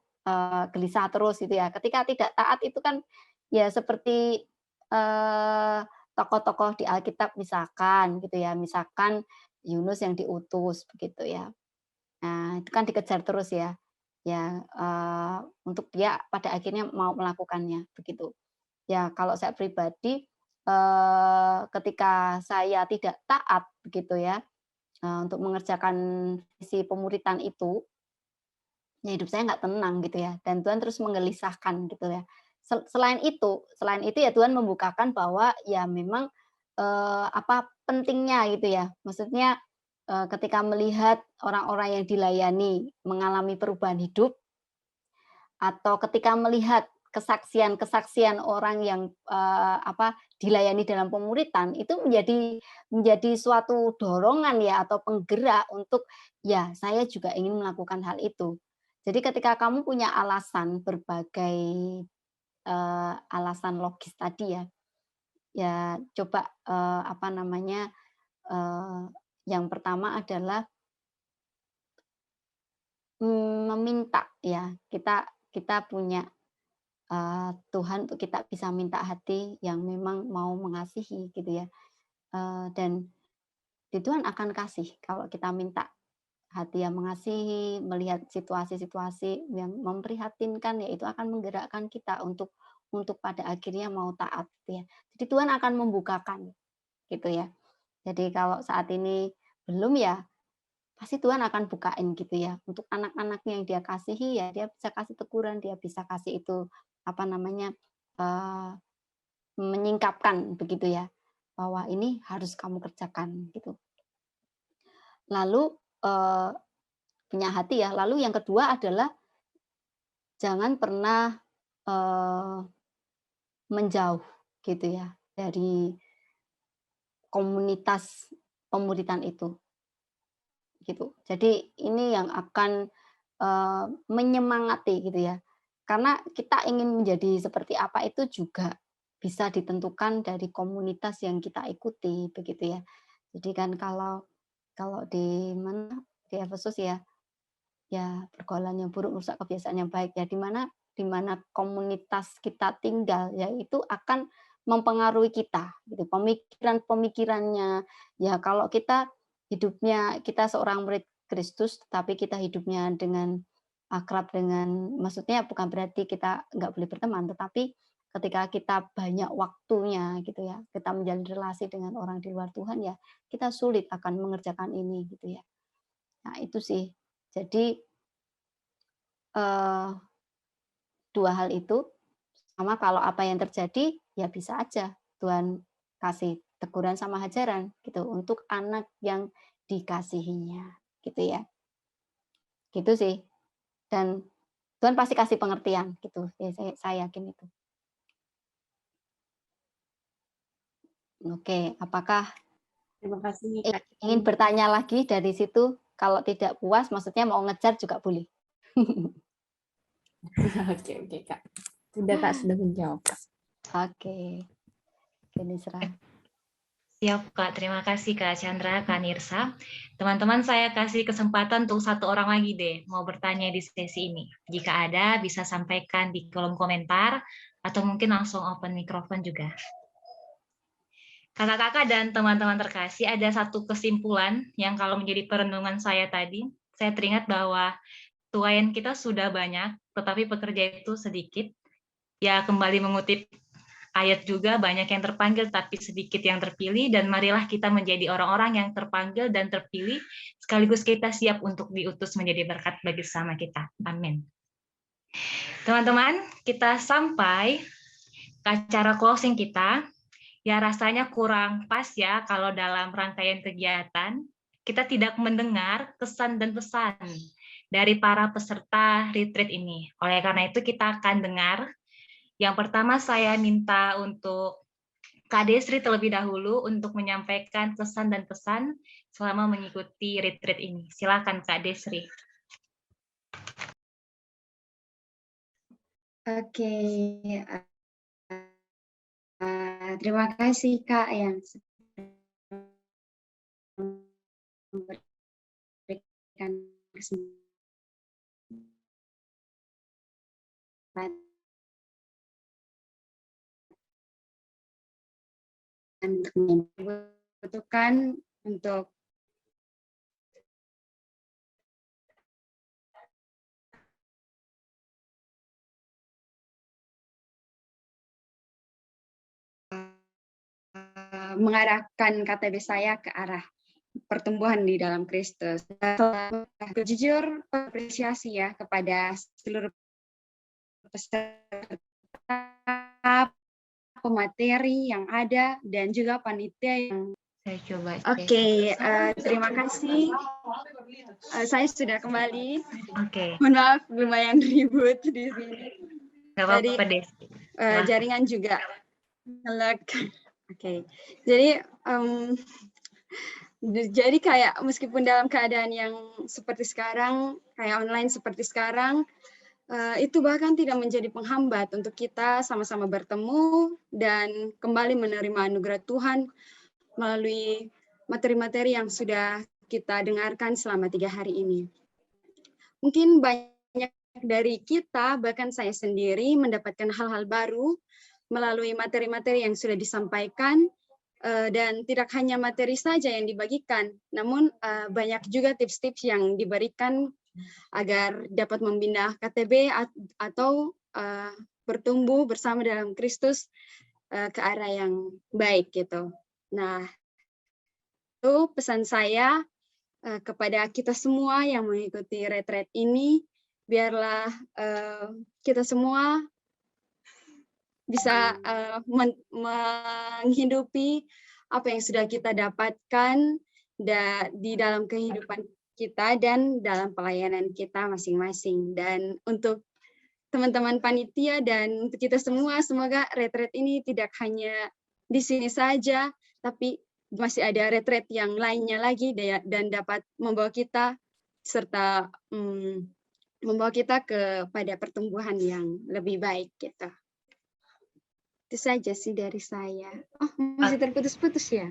gelisah terus gitu ya. Ketika tidak taat itu kan ya seperti, tokoh-tokoh di Alkitab misalkan gitu ya, misalkan Yunus yang diutus begitu ya. Nah, itu kan dikejar terus ya, ya, untuk dia pada akhirnya mau melakukannya begitu. Ya kalau saya pribadi, ketika saya tidak taat begitu ya, untuk mengerjakan visi pemuritan itu, ya hidup saya nggak tenang gitu ya, dan Tuhan terus menggelisahkan gitu ya. Selain itu ya Tuhan membukakan bahwa ya memang, apa pentingnya gitu ya, maksudnya, ketika melihat orang-orang yang dilayani mengalami perubahan hidup, atau ketika melihat kesaksian-kesaksian orang yang, apa, dilayani dalam pemuritan, itu menjadi suatu dorongan ya atau penggerak untuk, ya saya juga ingin melakukan hal itu. Jadi ketika kamu punya alasan, berbagai, alasan logis tadi ya, ya coba, apa namanya, eee, yang pertama adalah, meminta ya, kita kita punya Tuhan untuk kita bisa minta hati yang memang mau mengasihi gitu ya, dan Tuhan akan kasih kalau kita minta hati yang mengasihi, melihat situasi-situasi yang memprihatinkan, ya itu akan menggerakkan kita untuk pada akhirnya mau taat gitu ya. Jadi Tuhan akan membukakan gitu ya. Jadi kalau saat ini belum ya, pasti Tuhan akan bukain gitu ya. Untuk anak-anaknya yang Dia kasihi ya Dia bisa kasih teguran, Dia bisa kasih itu apa namanya, eee menyingkapkan begitu ya, bahwa ini harus kamu kerjakan gitu. Lalu, punya hati ya, lalu yang kedua adalah jangan pernah, eee, menjauh gitu ya dari komunitas pemuritan itu, gitu. Jadi ini yang akan, menyemangati gitu ya, karena kita ingin menjadi seperti apa itu juga bisa ditentukan dari komunitas yang kita ikuti, begitu ya. Jadi kan kalau kalau di mana, di Efesus ya, ya pergaulan yang buruk merusak kebiasaan yang baik ya, di mana komunitas kita tinggal, ya itu akan mempengaruhi kita gitu, pemikiran-pemikirannya. Ya kalau kita seorang murid Kristus, tapi kita hidupnya dengan akrab dengan maksudnya bukan berarti kita nggak boleh berteman, tetapi ketika kita banyak waktunya gitu ya, kita menjalin relasi dengan orang di luar Tuhan ya, kita sulit akan mengerjakan ini gitu ya. Nah itu sih. Jadi, eee, 2 hal itu, sama kalau apa yang terjadi, ya bisa aja Tuhan kasih teguran sama hajaran gitu untuk anak yang dikasihinya, gitu ya. Gitu sih. Dan Tuhan pasti kasih pengertian gitu, ya saya yakin itu. Oke, apakah Terima kasih Kak. ingin bertanya lagi dari situ? Kalau tidak puas maksudnya mau ngejar juga boleh. Oke, oke Kak. Sudah Kak, sudah menjawab. Oke. Ini serah. Siap Kak, terima kasih Kak Chandra, Kak Nirsa. Teman-teman saya kasih kesempatan untuk satu orang lagi deh mau bertanya di sesi ini. Jika ada bisa sampaikan di kolom komentar atau mungkin langsung open mikrofon juga. Kakak-kakak dan teman-teman terkasih, ada satu kesimpulan yang kalau menjadi perenungan saya tadi, saya teringat bahwa tuayan kita sudah banyak, tetapi pekerja itu sedikit. Ya, kembali mengutip ayat juga, banyak yang terpanggil tapi sedikit yang terpilih, dan marilah kita menjadi orang-orang yang terpanggil dan terpilih, sekaligus kita siap untuk diutus menjadi berkat bagi sesama kita. Amin. Teman-teman, kita sampai ke acara closing kita. Ya, rasanya kurang pas ya kalau dalam rangkaian kegiatan kita tidak mendengar kesan dan pesan dari para peserta retreat ini. Oleh karena itu kita akan dengar. Yang pertama saya minta untuk Kak Desri terlebih dahulu untuk menyampaikan kesan dan pesan selama mengikuti retreat ini. Silakan Kak Desri. Oke, terima kasih Kak yang memberikan kesempatan untuk membutuhkan untuk mengarahkan KTB saya ke arah pertumbuhan di dalam Kristus. Jujur apresiasi ya kepada seluruh peserta, pemateri yang ada, dan juga panitia yang Saya coba. Oke, terima kasih. Saya sudah kembali. Oke. Mohon maaf, lumayan ribut di sini. Nggak apa-apa, Jadi, Des. jaringan juga nge-lag. Oke, jadi kayak meskipun dalam keadaan yang seperti sekarang, kayak online seperti sekarang, itu bahkan tidak menjadi penghambat untuk kita sama-sama bertemu dan kembali menerima anugerah Tuhan melalui materi-materi yang sudah kita dengarkan selama 3 hari ini. Mungkin banyak dari kita, bahkan saya sendiri, mendapatkan hal-hal baru melalui materi-materi yang sudah disampaikan, dan tidak hanya materi saja yang dibagikan, namun banyak juga tips-tips yang diberikan agar dapat membina KTB atau bertumbuh bersama dalam Kristus ke arah yang baik gitu. Nah, itu pesan saya kepada kita semua yang mengikuti retreat ini, biarlah kita semua bisa menghidupi apa yang sudah kita dapatkan di dalam kehidupan kita dan dalam pelayanan kita masing-masing. Dan untuk teman-teman panitia dan untuk kita semua, semoga retreat ini tidak hanya di sini saja, tapi masih ada retreat yang lainnya lagi dan dapat membawa kita serta membawa kita kepada pertumbuhan yang lebih baik gitu. Itu saja sih dari saya. Oh, masih terputus-putus ya?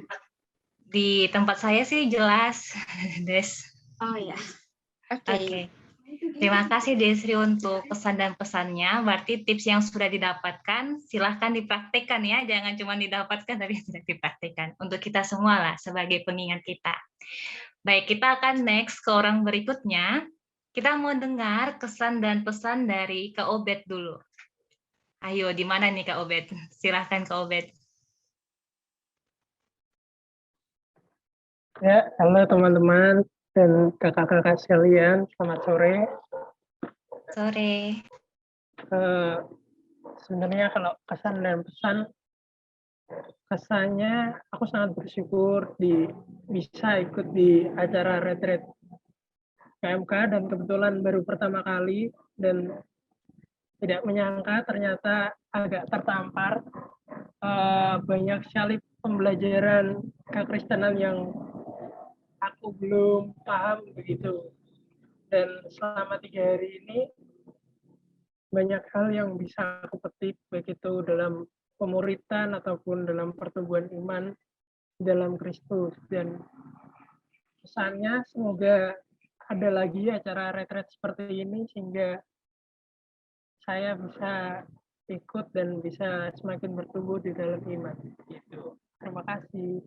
Di tempat saya sih jelas, Des. Oh ya. Oke. Terima kasih Desri untuk pesan dan pesannya. Berarti tips yang sudah didapatkan silahkan dipraktikkan ya. Jangan cuma didapatkan tapi tidak dipraktikkan. Untuk kita semua lah sebagai pengingat kita. Baik, kita akan next ke orang berikutnya. Kita mau dengar kesan dan pesan dari Kak Obed dulu. Ayo, di mana nih Kak Obed? Silahkan Kak Obed. Ya, halo teman-teman dan kakak-kakak sekalian, selamat sore. Sore. Sebenarnya kalau kesan dan pesan, kesannya aku sangat bersyukur bisa ikut di acara retreat KMK dan kebetulan baru pertama kali dan tidak menyangka ternyata agak tertampar banyak sekali pembelajaran kekristenan yang aku belum paham begitu. Dan selama 3 hari ini banyak hal yang bisa aku petik baik itu dalam pemuritan ataupun dalam pertumbuhan iman dalam Kristus. Dan pesannya semoga ada lagi acara retreat seperti ini sehingga saya bisa ikut dan bisa semakin bertumbuh di dalam iman. Gitu. Terima kasih.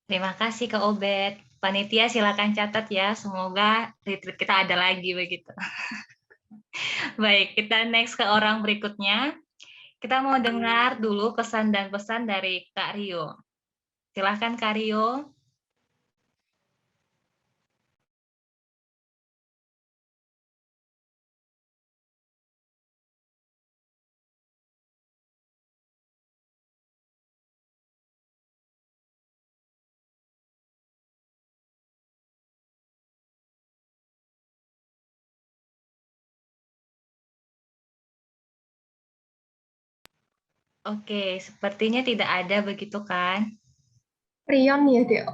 Terima kasih Kak Obed. Panitia silakan catat ya, semoga retreat kita ada lagi begitu. Baik, kita next ke orang berikutnya. Kita mau dengar dulu kesan dan pesan dari Kak Rio. Silahkan Kak Rio. Oke, sepertinya tidak ada begitu kan? Rion ya, Dek.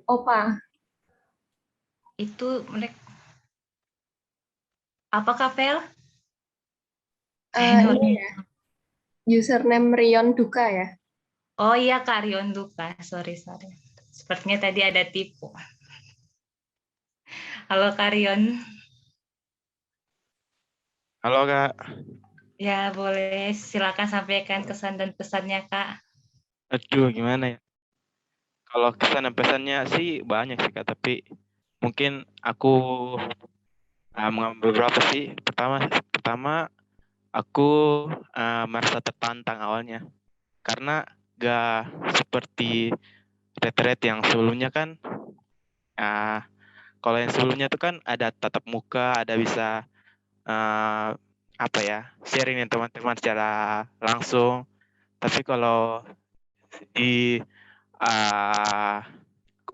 Opa. Itu mereka apakah Vel? Ini ya. Username Rion Duka ya. Oh iya Kak Rion Duka, sorry. Sepertinya tadi ada tipu. Halo Kak Rion. Halo Kak. Ya boleh, silakan sampaikan kesan dan pesannya Kak. Aduh, gimana ya? Kalau kesan dan pesannya sih banyak sih Kak, tapi mungkin aku mengambil beberapa sih. Pertama aku merasa tertantang awalnya, karena gak seperti retret yang sebelumnya kan. Kalau yang sebelumnya tuh kan ada tatap muka, ada bisa sharing dengan teman-teman secara langsung. Tapi kalau di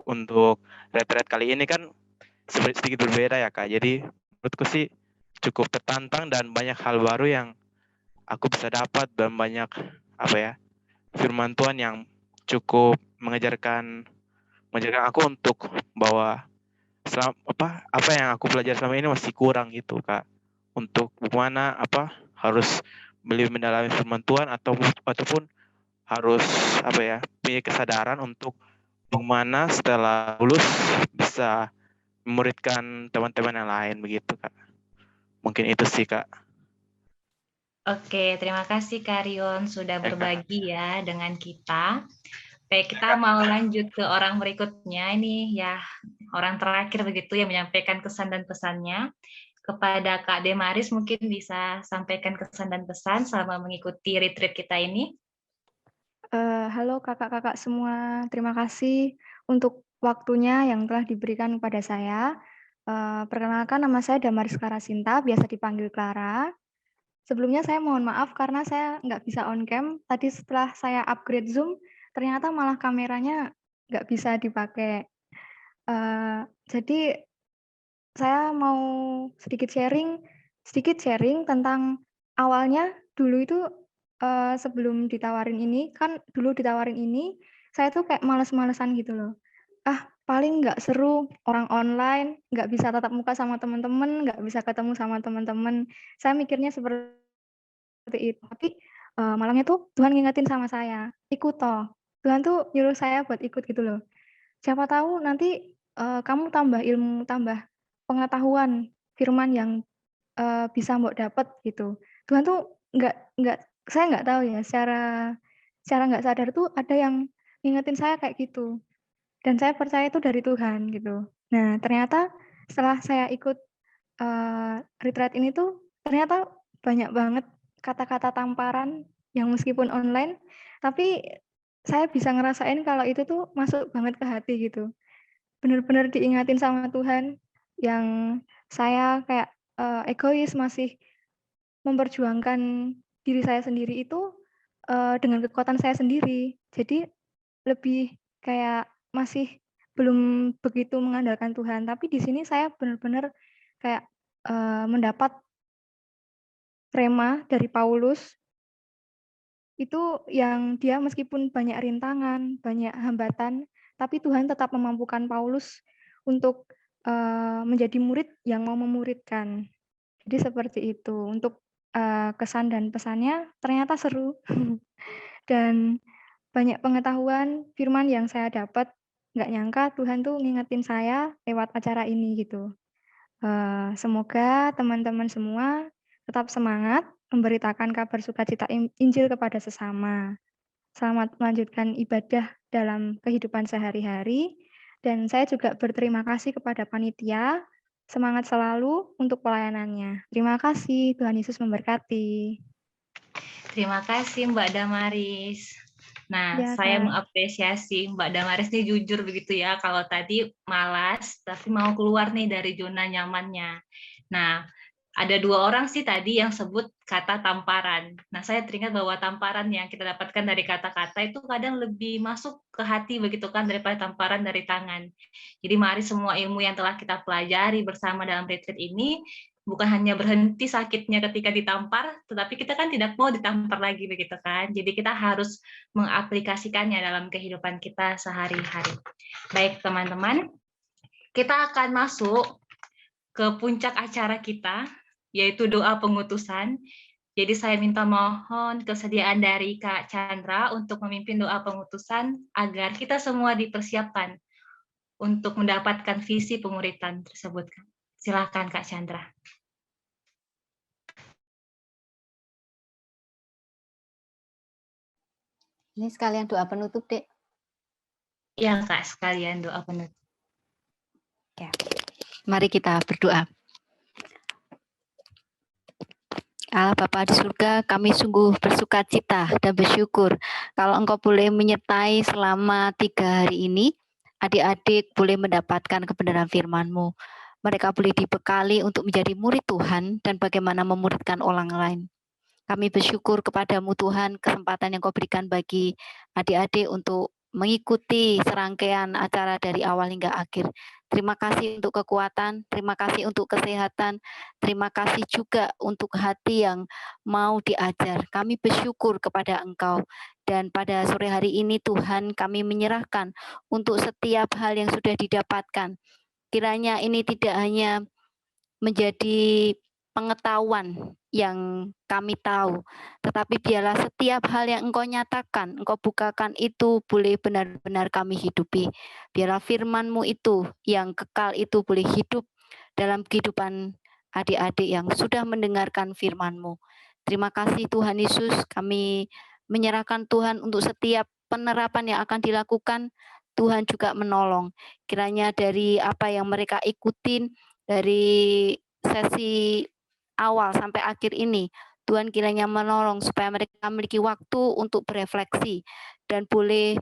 untuk retret kali ini kan sedikit berbeda ya Kak. Jadi menurutku sih cukup tertantang dan banyak hal baru yang aku bisa dapat, dan banyak firman Tuhan yang cukup mengajarkan aku untuk bahwa apa yang aku pelajari selama ini masih kurang gitu Kak, untuk bagaimana harus lebih mendalami firman Tuhan ataupun harus punya kesadaran untuk bagaimana setelah lulus bisa memuridkan teman-teman yang lain begitu Kak. Mungkin itu sih Kak. Oke, terima kasih Kak Rion sudah berbagi ya dengan kita. Baik, kita mau lanjut ke orang berikutnya. Ini ya orang terakhir begitu yang menyampaikan kesan dan pesannya. Kepada Kak Demaris mungkin bisa sampaikan kesan dan pesan selama mengikuti retreat kita ini. Halo kakak-kakak semua, terima kasih untuk waktunya yang telah diberikan kepada saya. Perkenalkan, nama saya Damaris Karasinta, biasa dipanggil Clara. Sebelumnya saya mohon maaf karena saya nggak bisa on cam. Tadi setelah saya upgrade Zoom, ternyata malah kameranya nggak bisa dipakai. Jadi saya mau sedikit sharing tentang awalnya dulu itu sebelum ditawarin ini, kan dulu ditawarin ini, saya tuh kayak males-malesan gitu loh. Paling nggak seru, orang online, nggak bisa tatap muka sama teman-teman, nggak bisa ketemu sama teman-teman. Saya mikirnya seperti itu. Tapi malamnya tuh Tuhan ngingetin sama saya, ikut toh. Tuhan tuh nyuruh saya buat ikut gitu loh. Siapa tahu nanti kamu tambah ilmu, tambah pengetahuan firman yang bisa Mbok dapat gitu. Tuhan tuh saya nggak tahu ya, secara nggak sadar tuh ada yang ngingetin saya kayak gitu. Dan saya percaya itu dari Tuhan gitu. Nah, ternyata setelah saya ikut retreat ini tuh ternyata banyak banget kata-kata tamparan yang meskipun online, tapi saya bisa ngerasain kalau itu tuh masuk banget ke hati gitu. Bener-bener diingatin sama Tuhan yang saya kayak egois, masih memperjuangkan diri saya sendiri itu dengan kekuatan saya sendiri. Jadi lebih kayak masih belum begitu mengandalkan Tuhan. Tapi di sini saya benar-benar kayak mendapat rema dari Paulus itu yang dia meskipun banyak rintangan, banyak hambatan, tapi Tuhan tetap memampukan Paulus untuk menjadi murid yang mau memuridkan. Jadi seperti itu. Untuk kesan dan pesannya ternyata seru dan banyak pengetahuan firman yang saya dapat. Nggak nyangka Tuhan tuh ngingetin saya lewat acara ini gitu. Semoga teman-teman semua tetap semangat memberitakan kabar sukacita Injil kepada sesama. Selamat melanjutkan ibadah dalam kehidupan sehari-hari Dan saya juga berterima kasih kepada panitia, semangat selalu untuk pelayanannya. Terima kasih, Tuhan Yesus memberkati. Terima kasih Mbak Damaris. Nah, Ya, saya Kak. mengapresiasi Mbak Damaris ini jujur begitu ya, kalau tadi malas tapi mau keluar nih dari zona nyamannya. Nah, ada 2 orang sih tadi yang sebut kata tamparan. Nah, saya teringat bahwa tamparan yang kita dapatkan dari kata-kata itu kadang lebih masuk ke hati begitu kan daripada tamparan dari tangan. Jadi mari semua ilmu yang telah kita pelajari bersama dalam retreat ini bukan hanya berhenti sakitnya ketika ditampar, tetapi kita kan tidak mau ditampar lagi begitu kan. Jadi kita harus mengaplikasikannya dalam kehidupan kita sehari-hari. Baik teman-teman, kita akan masuk ke puncak acara kita, yaitu doa pengutusan. Jadi saya minta mohon kesediaan dari Kak Chandra untuk memimpin doa pengutusan agar kita semua dipersiapkan untuk mendapatkan visi pemuritan tersebut. Silakan Kak Chandra. Ini sekalian doa penutup, Dek. Ya Kak, sekalian doa penutup. Ya. Mari kita berdoa. Allah Bapa di surga, kami sungguh bersuka cita dan bersyukur kalau Engkau boleh menyertai selama 3 hari ini, adik-adik boleh mendapatkan kebenaran firman-Mu. Mereka boleh dibekali untuk menjadi murid Tuhan dan bagaimana memuridkan orang lain. Kami bersyukur kepadamu Tuhan, kesempatan yang Kau berikan bagi adik-adik untuk mengikuti serangkaian acara dari awal hingga akhir. Terima kasih untuk kekuatan, terima kasih untuk kesehatan, terima kasih juga untuk hati yang mau diajar. Kami bersyukur kepada Engkau. Dan pada sore hari ini Tuhan kami menyerahkan untuk setiap hal yang sudah didapatkan. Kiranya ini tidak hanya menjadi pengetahuan yang kami tahu, tetapi biarlah setiap hal yang Engkau nyatakan, Engkau bukakan itu boleh benar-benar kami hidupi. Biarlah firman-Mu itu yang kekal itu boleh hidup dalam kehidupan adik-adik yang sudah mendengarkan firman-Mu. Terima kasih Tuhan Yesus, kami menyerahkan Tuhan untuk setiap penerapan yang akan dilakukan, Tuhan juga menolong. Kiranya dari apa yang mereka ikutin, dari sesi awal sampai akhir ini, Tuhan kiranya menolong supaya mereka memiliki waktu untuk berefleksi dan boleh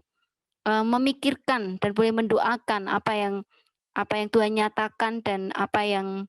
memikirkan dan boleh mendoakan apa yang Tuhan nyatakan dan apa yang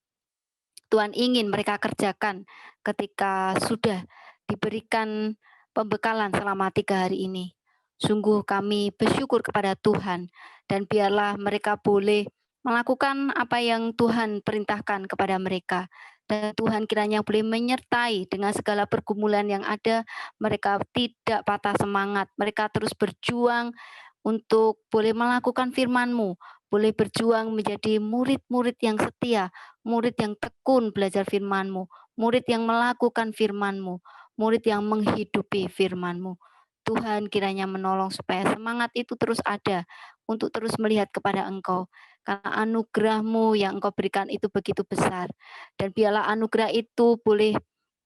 Tuhan ingin mereka kerjakan ketika sudah diberikan pembekalan selama 3 hari ini. Sungguh kami bersyukur kepada Tuhan dan biarlah mereka boleh melakukan apa yang Tuhan perintahkan kepada mereka. Dan Tuhan kiranya boleh menyertai dengan segala pergumulan yang ada, mereka tidak patah semangat, mereka terus berjuang untuk boleh melakukan firman-Mu, boleh berjuang menjadi murid-murid yang setia, murid yang tekun belajar firman-Mu, murid yang melakukan firman-Mu, murid yang menghidupi firman-Mu. Tuhan kiranya menolong supaya semangat itu terus ada untuk terus melihat kepada Engkau. Karena anugerah-Mu yang Engkau berikan itu begitu besar. Dan biarlah anugerah itu boleh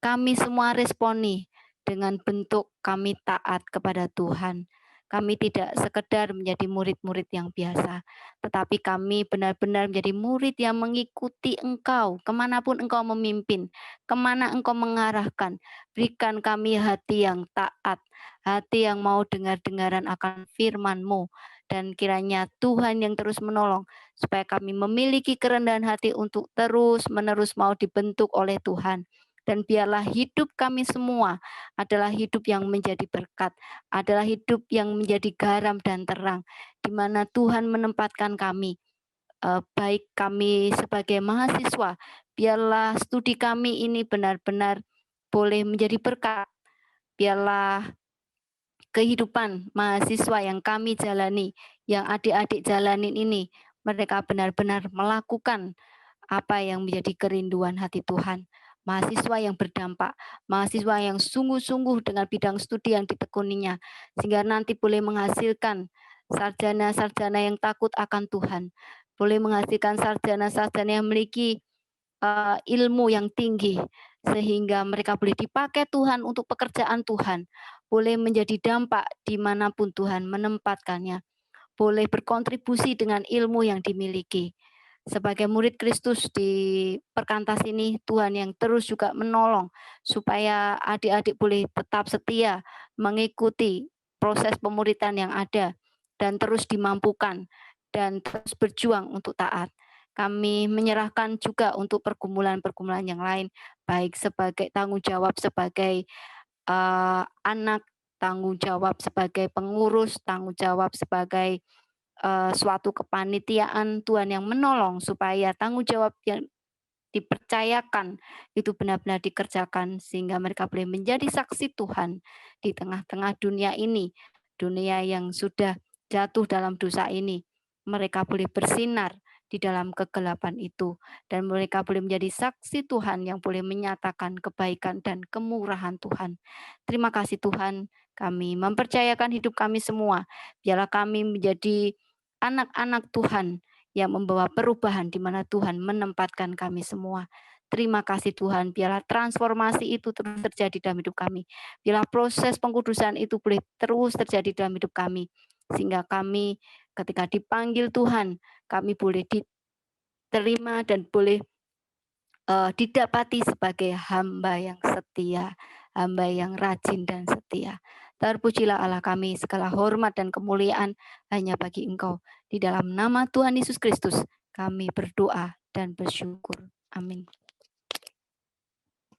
kami semua responi dengan bentuk kami taat kepada Tuhan. Kami tidak sekedar menjadi murid-murid yang biasa, tetapi kami benar-benar menjadi murid yang mengikuti Engkau, kemanapun Engkau memimpin, kemana Engkau mengarahkan. Berikan kami hati yang taat, hati yang mau dengar-dengaran akan firman-Mu, dan kiranya Tuhan yang terus menolong, supaya kami memiliki kerendahan hati untuk terus-menerus mau dibentuk oleh Tuhan. Dan biarlah hidup kami semua adalah hidup yang menjadi berkat, adalah hidup yang menjadi garam dan terang, di mana Tuhan menempatkan kami, baik kami sebagai mahasiswa, biarlah studi kami ini benar-benar boleh menjadi berkat, biarlah kehidupan mahasiswa yang kami jalani, yang adik-adik jalanin ini, mereka benar-benar melakukan apa yang menjadi kerinduan hati Tuhan. Mahasiswa yang berdampak, mahasiswa yang sungguh-sungguh dengan bidang studi yang ditekuninya, sehingga nanti boleh menghasilkan sarjana-sarjana yang takut akan Tuhan, boleh menghasilkan sarjana-sarjana yang memiliki ilmu yang tinggi, sehingga mereka boleh dipakai Tuhan untuk pekerjaan Tuhan, boleh menjadi dampak dimanapun Tuhan menempatkannya, boleh berkontribusi dengan ilmu yang dimiliki. Sebagai murid Kristus di perkantas ini, Tuhan yang terus juga menolong supaya adik-adik boleh tetap setia mengikuti proses pemuridan yang ada dan terus dimampukan dan terus berjuang untuk taat. Kami menyerahkan juga untuk pergumulan-pergumulan yang lain, baik sebagai tanggung jawab sebagai anak, tanggung jawab sebagai pengurus, tanggung jawab sebagai suatu kepanitiaan, Tuhan yang menolong supaya tanggung jawab yang dipercayakan itu benar-benar dikerjakan sehingga mereka boleh menjadi saksi Tuhan di tengah-tengah dunia ini, dunia yang sudah jatuh dalam dosa ini. Mereka boleh bersinar di dalam kegelapan itu dan mereka boleh menjadi saksi Tuhan yang boleh menyatakan kebaikan dan kemurahan Tuhan. Terima kasih Tuhan, kami mempercayakan hidup kami semua. Biarlah kami menjadi anak-anak Tuhan yang membawa perubahan di mana Tuhan menempatkan kami semua. Terima kasih Tuhan, biarlah transformasi itu terus terjadi dalam hidup kami. Biarlah proses pengkudusan itu boleh terus terjadi dalam hidup kami. Sehingga kami ketika dipanggil Tuhan, kami boleh diterima dan boleh didapati sebagai hamba yang setia, hamba yang rajin dan setia. Terpujilah Allah kami, segala hormat dan kemuliaan hanya bagi Engkau. Di dalam nama Tuhan Yesus Kristus, kami berdoa dan bersyukur. Amin.